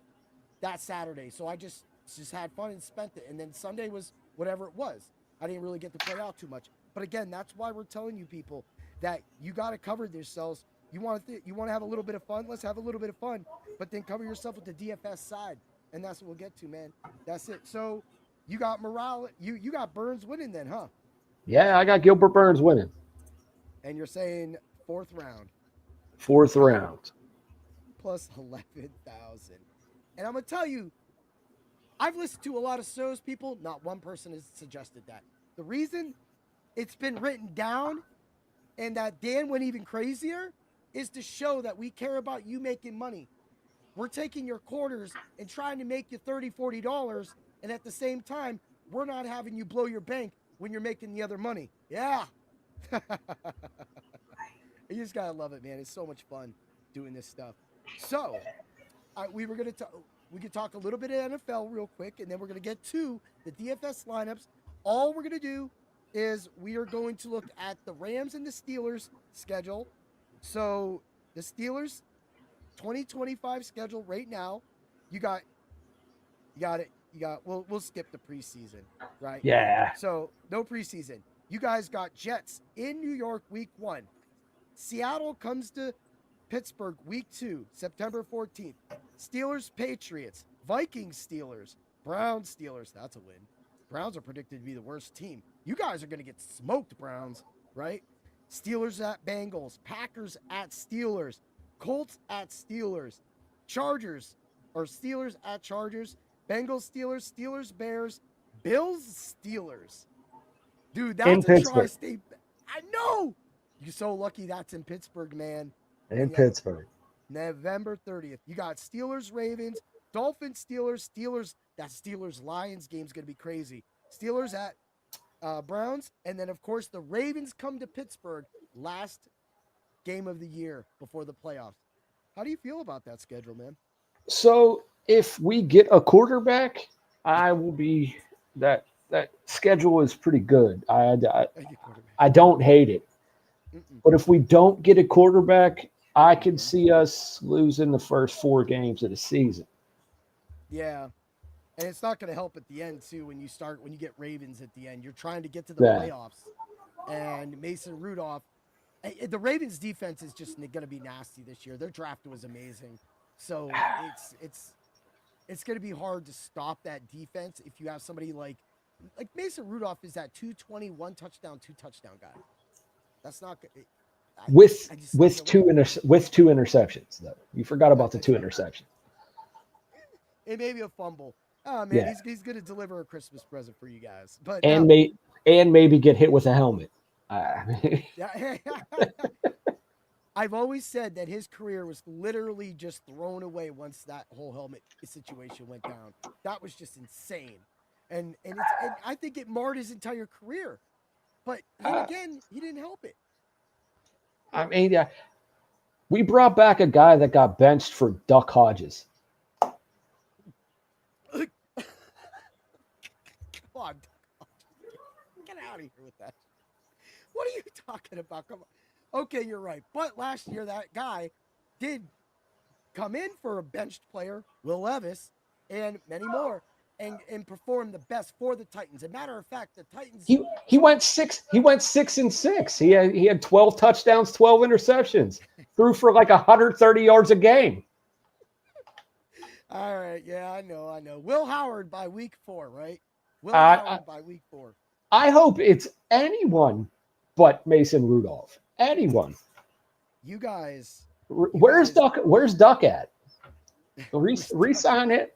that Saturday. So I just had fun and spent it. And then Sunday was whatever it was. I didn't really get to play out too much. But again, that's why we're telling you people that you got to cover yourselves You want to have a little bit of fun? Let's have a little bit of fun, but then cover yourself with the DFS side, and that's what we'll get to, man. That's it. So you got Morales, you got Burns winning then, huh? Yeah, I got Gilbert Burns winning. And you're saying fourth round. Fourth round. Plus 11,000. And I'm going to tell you, I've listened to a lot of shows, people. Not one person has suggested that. The reason it's been written down and that Dan went even crazier is to show that we care about you making money. We're taking your quarters and trying to make you $30, $40. And at the same time, we're not having you blow your bank when you're making the other money. Yeah. You just got to love it, man. It's so much fun doing this stuff. So we could talk a little bit of NFL real quick, and then we're going to get to the DFS lineups. All we're going to do is we are going to look at the Rams and the Steelers schedule. So the Steelers 2025 schedule right now, we'll skip the preseason, right? Yeah. So no preseason. You guys got Jets in New York week 1. Seattle comes to Pittsburgh week 2, September 14th. Steelers, Patriots, Vikings, Steelers, Browns, Steelers. That's a win. Browns are predicted to be the worst team. You guys are going to get smoked, Browns, right? Steelers at Bengals, Packers at Steelers, Colts at Steelers, Chargers, or Steelers at Chargers, Bengals, Steelers, Steelers, Bears, Bills, Steelers. Dude, that's a tri-state. I know. You're so lucky that's in Pittsburgh, man. In Pittsburgh. November 30th. You got Steelers, Ravens, Dolphins, Steelers. That Steelers-Lions game's going to be crazy. Steelers at Browns. And then, of course, the Ravens come to Pittsburgh last game of the year before the playoffs. How do you feel about that schedule, man? So if we get a quarterback, I will be that schedule is pretty good. I don't hate it. But if we don't get a quarterback, I can see us losing the first 4 games of the season. Yeah. And it's not going to help at the end, too, when you get Ravens at the end. You're trying to get to the playoffs. And Mason Rudolph, the Ravens defense is just going to be nasty this year. Their draft was amazing. So it's going to be hard to stop that defense if you have somebody like Mason Rudolph is that 221 touchdown, 2 touchdown guy. That's not good. With two interceptions, though. You forgot about the 2 interceptions. It may be a fumble. Oh man, yeah. He's going to deliver a Christmas present for you guys. But maybe get hit with a helmet. I've always said that his career was literally just thrown away once that whole helmet situation went down. That was just insane, and I think it marred his entire career. But then again, he didn't help it. I mean, we brought back a guy that got benched for Duck Hodges. Come on, get out of here with that. What are you talking about? Come on. Okay, you're right. But last year, that guy did come in for a benched player, Will Levis, and many more, and perform the best for the Titans. As a matter of fact, the Titans. He went 6. He went 6-6. He had 12 touchdowns, 12 interceptions. Threw for like 130 yards a game. All right, yeah, I know. Will Howard by week 4, right? Will Howard by week 4. I hope it's anyone but Mason Rudolph. Anyone. You guys. Where's Duck at? Resign it.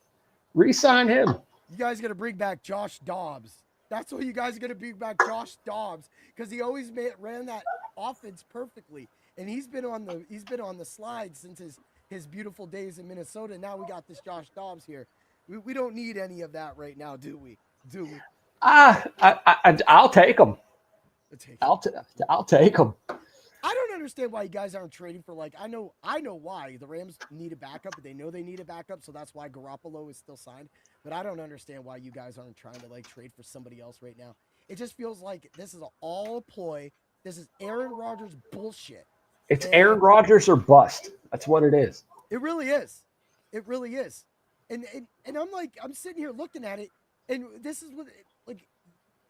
Resign him. You guys got to bring back Josh Dobbs. That's what you guys are going to bring back, Josh Dobbs, because he always ran that offense perfectly, and he's been on the slide since his beautiful days in Minnesota. Now we got this Josh Dobbs here. We don't need any of that right now, do we? I'll take him. I'll take him. I don't understand why you guys aren't trading for I know why. The Rams need a backup, but they know they need a backup, so that's why Garoppolo is still signed. But I don't understand why you guys aren't trying to trade for somebody else right now. It just feels like this is all a ploy. This is Aaron Rodgers bullshit. It's Aaron Rodgers or bust. That's what it is. It really is. It really is. And I'm sitting here looking at it, and this is what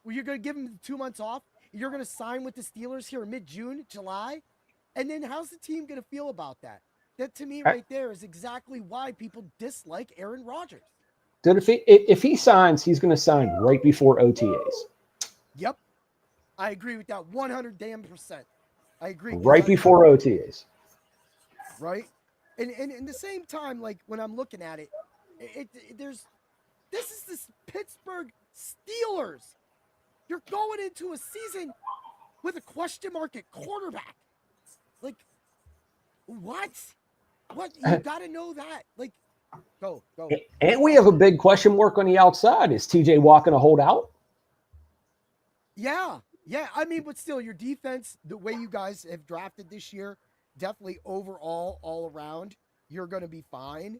you're gonna give him 2 months off. You're going to sign with the Steelers here in mid-June, July? And then how's the team going to feel about that? That to me I- right there is exactly why people dislike Aaron Rodgers. Dude, if he signs, he's going to sign right before OTAs. Yep. I agree with that 100 damn percent. I agree. Right before OTAs. Right. And in the same time, like when I'm looking at it, this is this Pittsburgh Steelers. You're going into a season with a question mark at quarterback. Like, what? What? You got to know that. Like, go. And we have a big question mark on the outside. Is TJ Watt going to hold out? Yeah. I mean, but still, your defense, the way you guys have drafted this year, definitely overall, all around, you're going to be fine.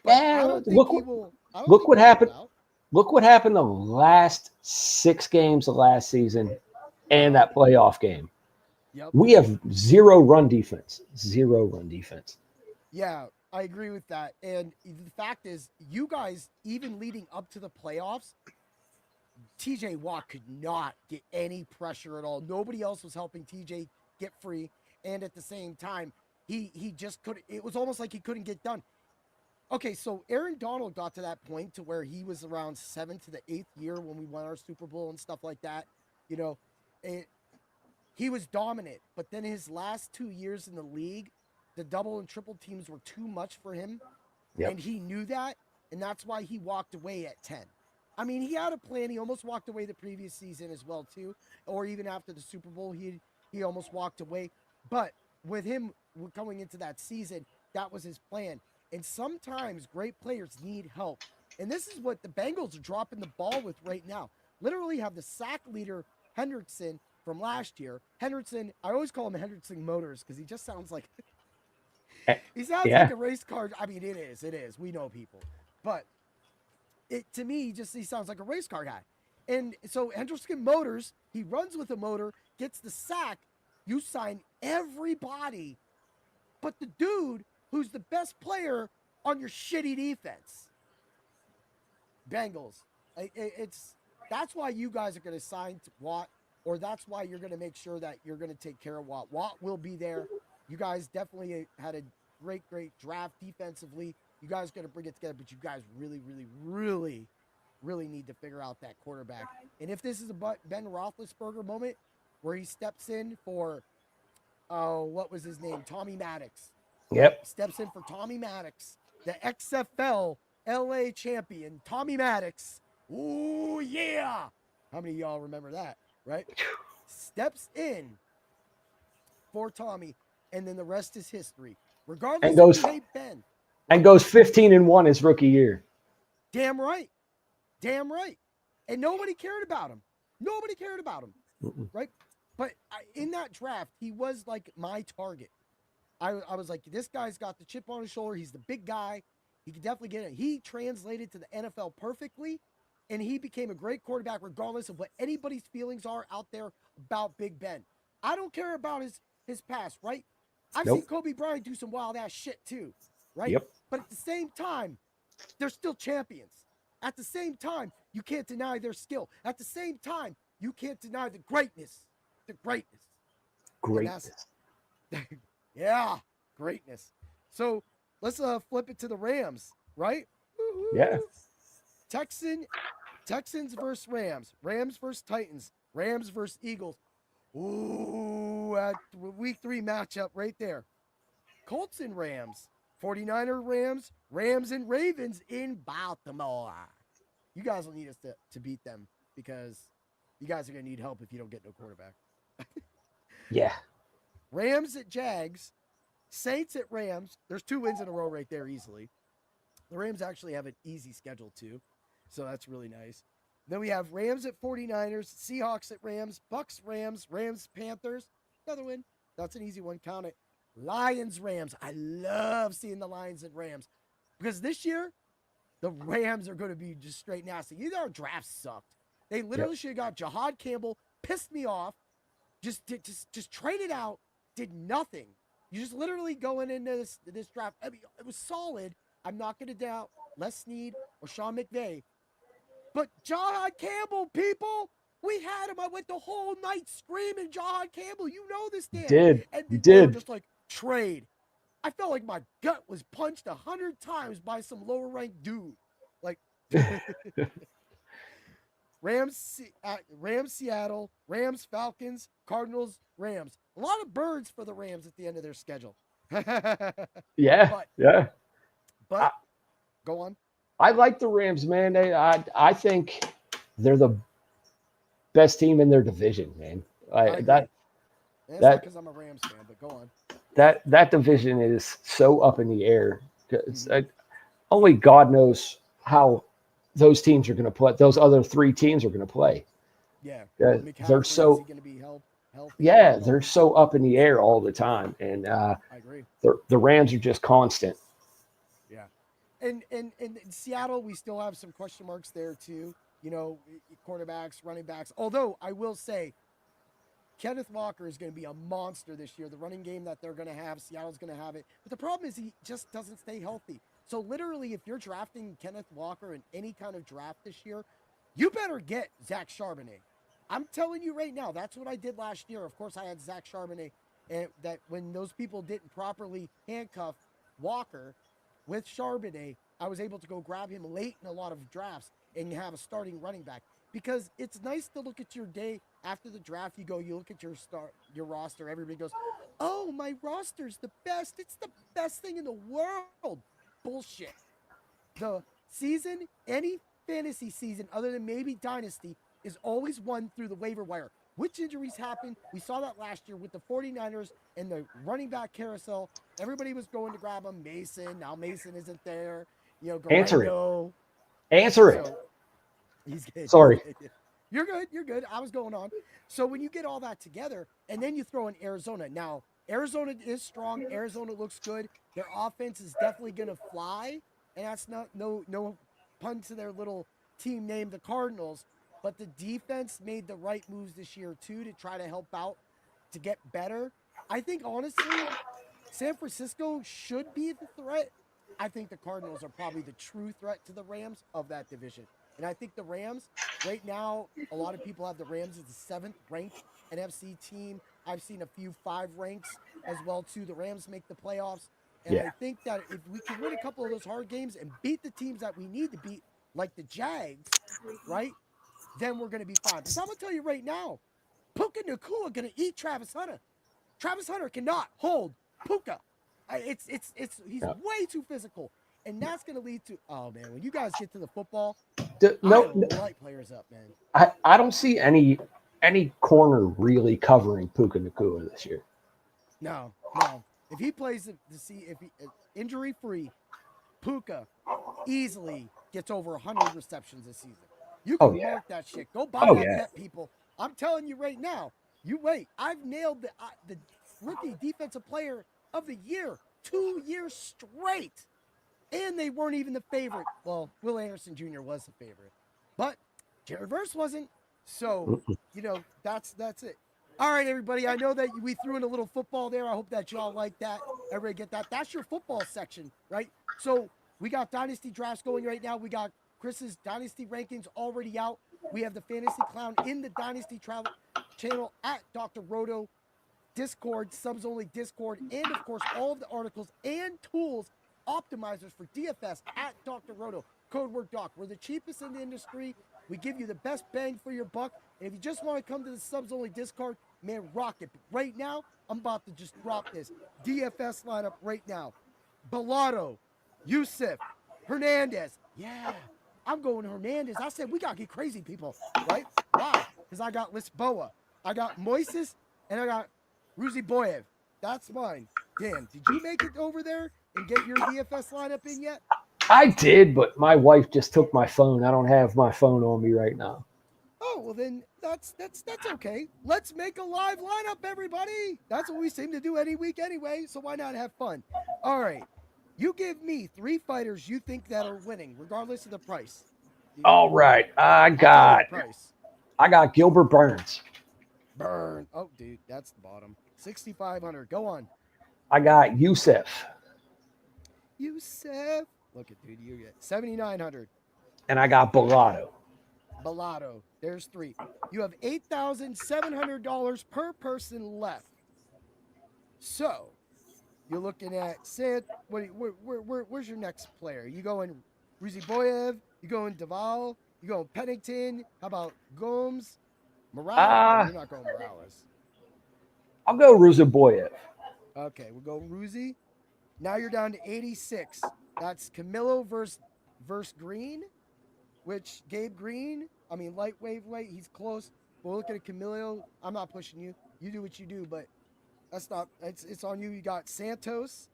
But Yeah, I don't think he will. Look what happened. Look what happened the last 6 games of last season and that playoff game. Yep. We have zero run defense. Zero run defense. Yeah, I agree with that. And the fact is, you guys, even leading up to the playoffs, TJ Watt could not get any pressure at all. Nobody else was helping TJ get free. And at the same time, he just couldn't. It was almost like he couldn't get done. Okay, so Aaron Donald got to that point to where he was around 7th to the 8th year when we won our Super Bowl and stuff like that. You know, he was dominant. But then his last 2 years in the league, the double and triple teams were too much for him. Yep. And he knew that. And that's why he walked away at 10. I mean, he had a plan. He almost walked away the previous season as well, too. Or even after the Super Bowl, he almost walked away. But with him going into that season, that was his plan. And sometimes great players need help. And this is what the Bengals are dropping the ball with right now. Literally have the sack leader, Hendrickson, from last year. Hendrickson, I always call him Hendrickson Motors because he just sounds like he sounds like a race car. I mean, it is. We know people. But to me, he sounds like a race car guy. And so Hendrickson Motors, he runs with a motor, gets the sack. You sign everybody but the dude who's the best player on your shitty defense. Bengals. That's why you guys are going to sign Watt, or that's why you're going to make sure that you're going to take care of Watt. Watt will be there. You guys definitely had a great draft defensively. You guys got to bring it together, but you guys really need to figure out that quarterback. And if this is a Ben Roethlisberger moment where he steps in for, what was his name? Tommy Maddox. Yep. Steps in for Tommy Maddox, the XFL LA champion, Tommy Maddox. Ooh, yeah. How many of y'all remember that, right? Steps in for Tommy, and then the rest is history. Regardless if you hate Ben. And goes 15-1 his rookie year. Damn right. And nobody cared about him. Right? But in that draft, he was like my target. I was like, this guy's got the chip on his shoulder. He's the big guy. He could definitely get it. He translated to the NFL perfectly, and he became a great quarterback regardless of what anybody's feelings are out there about Big Ben. I don't care about his past, right? I've seen Kobe Bryant do some wild ass shit too, right? Yep. But at the same time, they're still champions. At the same time, you can't deny their skill. At the same time, you can't deny the greatness. Yeah, greatness. So let's flip it to the Rams, right? Yeah. Texans versus Rams. Rams versus Titans. Rams versus Eagles. Ooh, week 3 matchup right there. Colts and Rams. 49er Rams. Rams and Ravens in Baltimore. You guys will need us to beat them because you guys are going to need help if you don't get no quarterback. Yeah. Rams at Jags, Saints at Rams. There's 2 wins in a row right there easily. The Rams actually have an easy schedule too, so that's really nice. Then we have Rams at 49ers, Seahawks at Rams, Bucks, Rams, Panthers. Another win. That's an easy one. Count it. Lions, Rams. I love seeing the Lions and Rams because this year the Rams are going to be just straight nasty. Either our draft sucked. They literally should have got Jahad Campbell. Pissed me off. Just traded out. Did nothing. You just literally going into this draft. I mean, it was solid. I'm not going to doubt Les Snead or Sean McVay. But Jahad Campbell, people, We had him. I went the whole night screaming, John Campbell. You know this, Dan. Did. And You they were did. just like, trade. I felt like my gut was punched 100 times by some lower ranked dude. Like, Rams, Seattle, Rams, Falcons, Cardinals, Rams. A lot of birds for the Rams at the end of their schedule. Yeah. But Yeah. go on. I like the Rams, man. I think they're the best team in their division, man. That's not because I'm a Rams fan, but go on. That division is so up in the air. Only God knows how those teams are going to play. Those other three teams are going to play. Yeah, they're so. Is he going to be healthy? Yeah, they're so up in the air all the time, and I agree. The Rams are just constant. Yeah, and in Seattle, we still have some question marks there too. You know, quarterbacks, running backs. Although I will say, Kenneth Walker is going to be a monster this year. The running game that they're going to have, Seattle's going to have it. But the problem is he just doesn't stay healthy. So literally, if you're drafting Kenneth Walker in any kind of draft this year, you better get Zach Charbonnet. I'm telling you right now, that's what I did last year. Of course, I had Zach Charbonnet, and that when those people didn't properly handcuff Walker with Charbonnet, I was able to go grab him late in a lot of drafts and have a starting running back. Because it's nice to look at your day after the draft. You look at your roster. Everybody goes, "Oh, my roster's the best. It's the best thing in the world." Bullshit. The season, any fantasy season other than maybe Dynasty, is always won through the waiver wire. Which injuries happen? We saw that last year with the 49ers and the running back carousel. Everybody was going to grab him. Mason. Now Mason isn't there. Answer it. Garando. Answer it. So, he's good. Sorry. You're good. You're good. I was going on. So when you get all that together, and then you throw in Arizona. Now, Arizona is strong. Arizona looks good. Their offense is definitely going to fly. And that's not no pun to their little team name, the Cardinals. But the defense made the right moves this year, too, to try to help out, to get better. I think, honestly, San Francisco should be the threat. I think the Cardinals are probably the true threat to the Rams of that division. And I think the Rams, right now, a lot of people have the Rams as the 7th-ranked NFC team. I've seen a few 5 ranks as well, too. The Rams make the playoffs. And I think that if we can win a couple of those hard games and beat the teams that we need to beat, like the Jags, right, then we're going to be fine. Because I'm going to tell you right now, Puka Nacua going to eat Travis Hunter. Travis Hunter cannot hold Puka. He's way too physical. And that's going to lead to, oh, man, when you guys get to the football, light players up, man. I don't see any corner really covering Puka Nacua this year. No. If he plays if he injury free, Puka easily gets over 100 receptions this season. You can mark that shit. Go buy that bet, people. I'm telling you right now. You wait. I've nailed the rookie defensive player of the year 2 years straight. And they weren't even the favorite. Well, Will Anderson Jr. was the favorite. But Jared Verse wasn't. So, that's it. All right, everybody. I know that we threw in a little football there. I hope that y'all like that. Everybody get that. That's your football section, right? So we got Dynasty drafts going right now. We got Chris's Dynasty rankings already out. We have the Fantasy Clown in the Dynasty Travel channel at Dr. Roto, Discord, subs only Discord, and of course all of the articles and tools optimizers for DFS at Dr. Roto. Code word doc. We're the cheapest in the industry. We give you the best bang for your buck. And if you just want to come to the subs only Discord, man, rock it. But right now, I'm about to just drop this DFS lineup right now. Bellotto, Yusuf, Hernandez. Yeah, I'm going Hernandez. I said we got to get crazy, people, right? Why? Because I got Lisboa, I got Moises, and I got Ruzi Boyev. That's mine. Dan, did you make it over there and get your DFS lineup in yet? I did, but my wife just took my phone. I don't have my phone on me right now. Oh, well then that's okay. Let's make a live lineup, everybody. That's what we seem to do any week anyway, so why not have fun? All right. You give me 3 fighters you think that are winning, regardless of the price. All right. I got Gilbert Burns. Oh, dude, that's the bottom. 6,500. Go on. I got Yusuf. Look at dude, you get 7,900. And I got Bellotto. There's 3. You have $8,700 per person left. So you're looking at where's your next player? You going Ruziboyev? You going Deval? You going Pennington? How about Gomes? Morales? You're not going Morales. I'll go Ruziboyev. Okay, we'll go Ruzi. Now you're down to 86. That's Camilo versus Green, which Gabe Green, lightweight, he's close. But we're looking at Camilo. I'm not pushing you. You do what you do, but it's on you. You got Santos.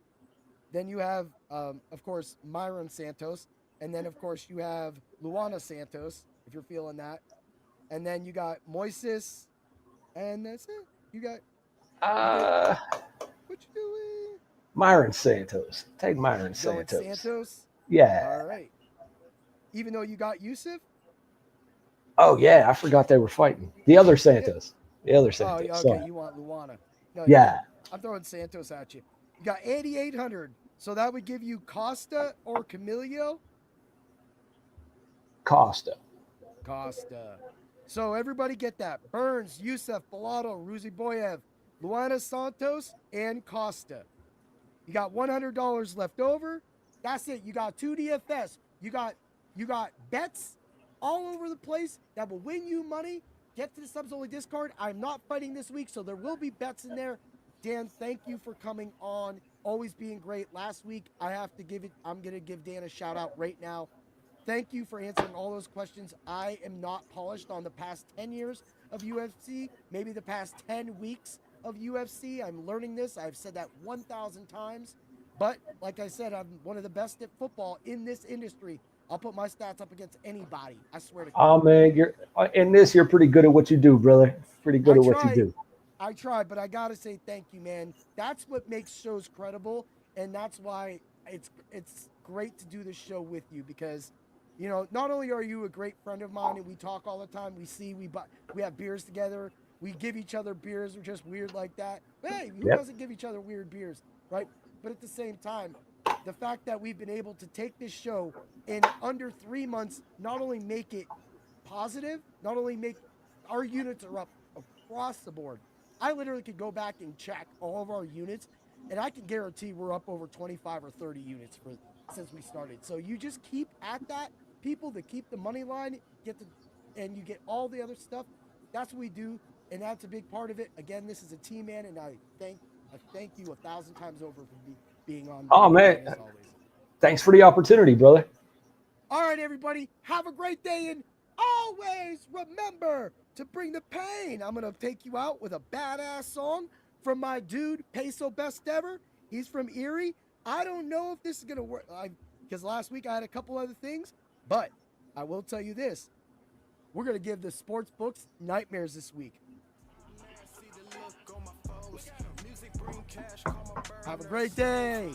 Then you have, of course, Myron Santos. And then, of course, you have Luana Santos, if you're feeling that. And then you got Moises. And that's it. You got what you doing? Myron Santos. Take Myron Going Santos. Santos? Yeah. All right. Even though you got Yusuf? Oh, yeah. I forgot they were fighting. The other Santos. The other Santos. Oh, okay. Sorry. You want Luana. No, Yeah. I'm throwing Santos at you. You got 8,800. So that would give you Costa or Camilio? Costa. So everybody get that. Burns, Yusuf, Bellato, Ruziboyev, Luana Santos, and Costa. You got $100 left over. That's it. You got 2 DFS. You got bets all over the place that will win you money. Get to the subs only Discord. I'm not fighting this week, so there will be bets in there. Dan, thank you for coming on. Always being great. Last week, I'm going to give Dan a shout out right now. Thank you for answering all those questions. I am not polished on the past 10 years of UFC, maybe the past 10 weeks of UFC. I'm learning this. I've said that 1,000 times. But like I said, I'm one of the best at football in this industry. I'll put my stats up against anybody. I swear to God. Oh, man, you're pretty good at what you do, brother. Pretty good at what you do. I try, but I got to say thank you, man. That's what makes shows credible, and that's why it's great to do this show with you because, you know, not only are you a great friend of mine and we talk all the time, we have beers together, we give each other beers, we're just weird like that. Hey, who doesn't give each other weird beers, right? But at the same time, the fact that we've been able to take this show in under 3 months, not only make it positive, not only make our units are up across the board. I literally could go back and check all of our units, and I can guarantee we're up over 25 or 30 units since we started. So you just keep at that. People that keep the money line and you get all the other stuff. That's what we do, and that's a big part of it. Again, this is a team, man, and I thank you 1,000 times over for being on. Oh, man. Thanks for the opportunity, brother. All right, everybody. Have a great day, and always remember to bring the pain. I'm going to take you out with a badass song from my dude, Peso Best Ever. He's from Erie. I don't know if this is going to work because last week I had a couple other things, but I will tell you this. We're going to give the sports books nightmares this week. Have a great day.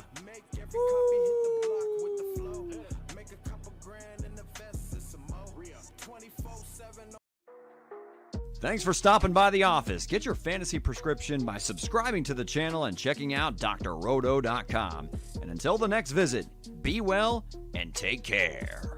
Thanks for stopping by the office. Get your fantasy prescription by subscribing to the channel and checking out drrodo.com. And until the next visit, be well and take care.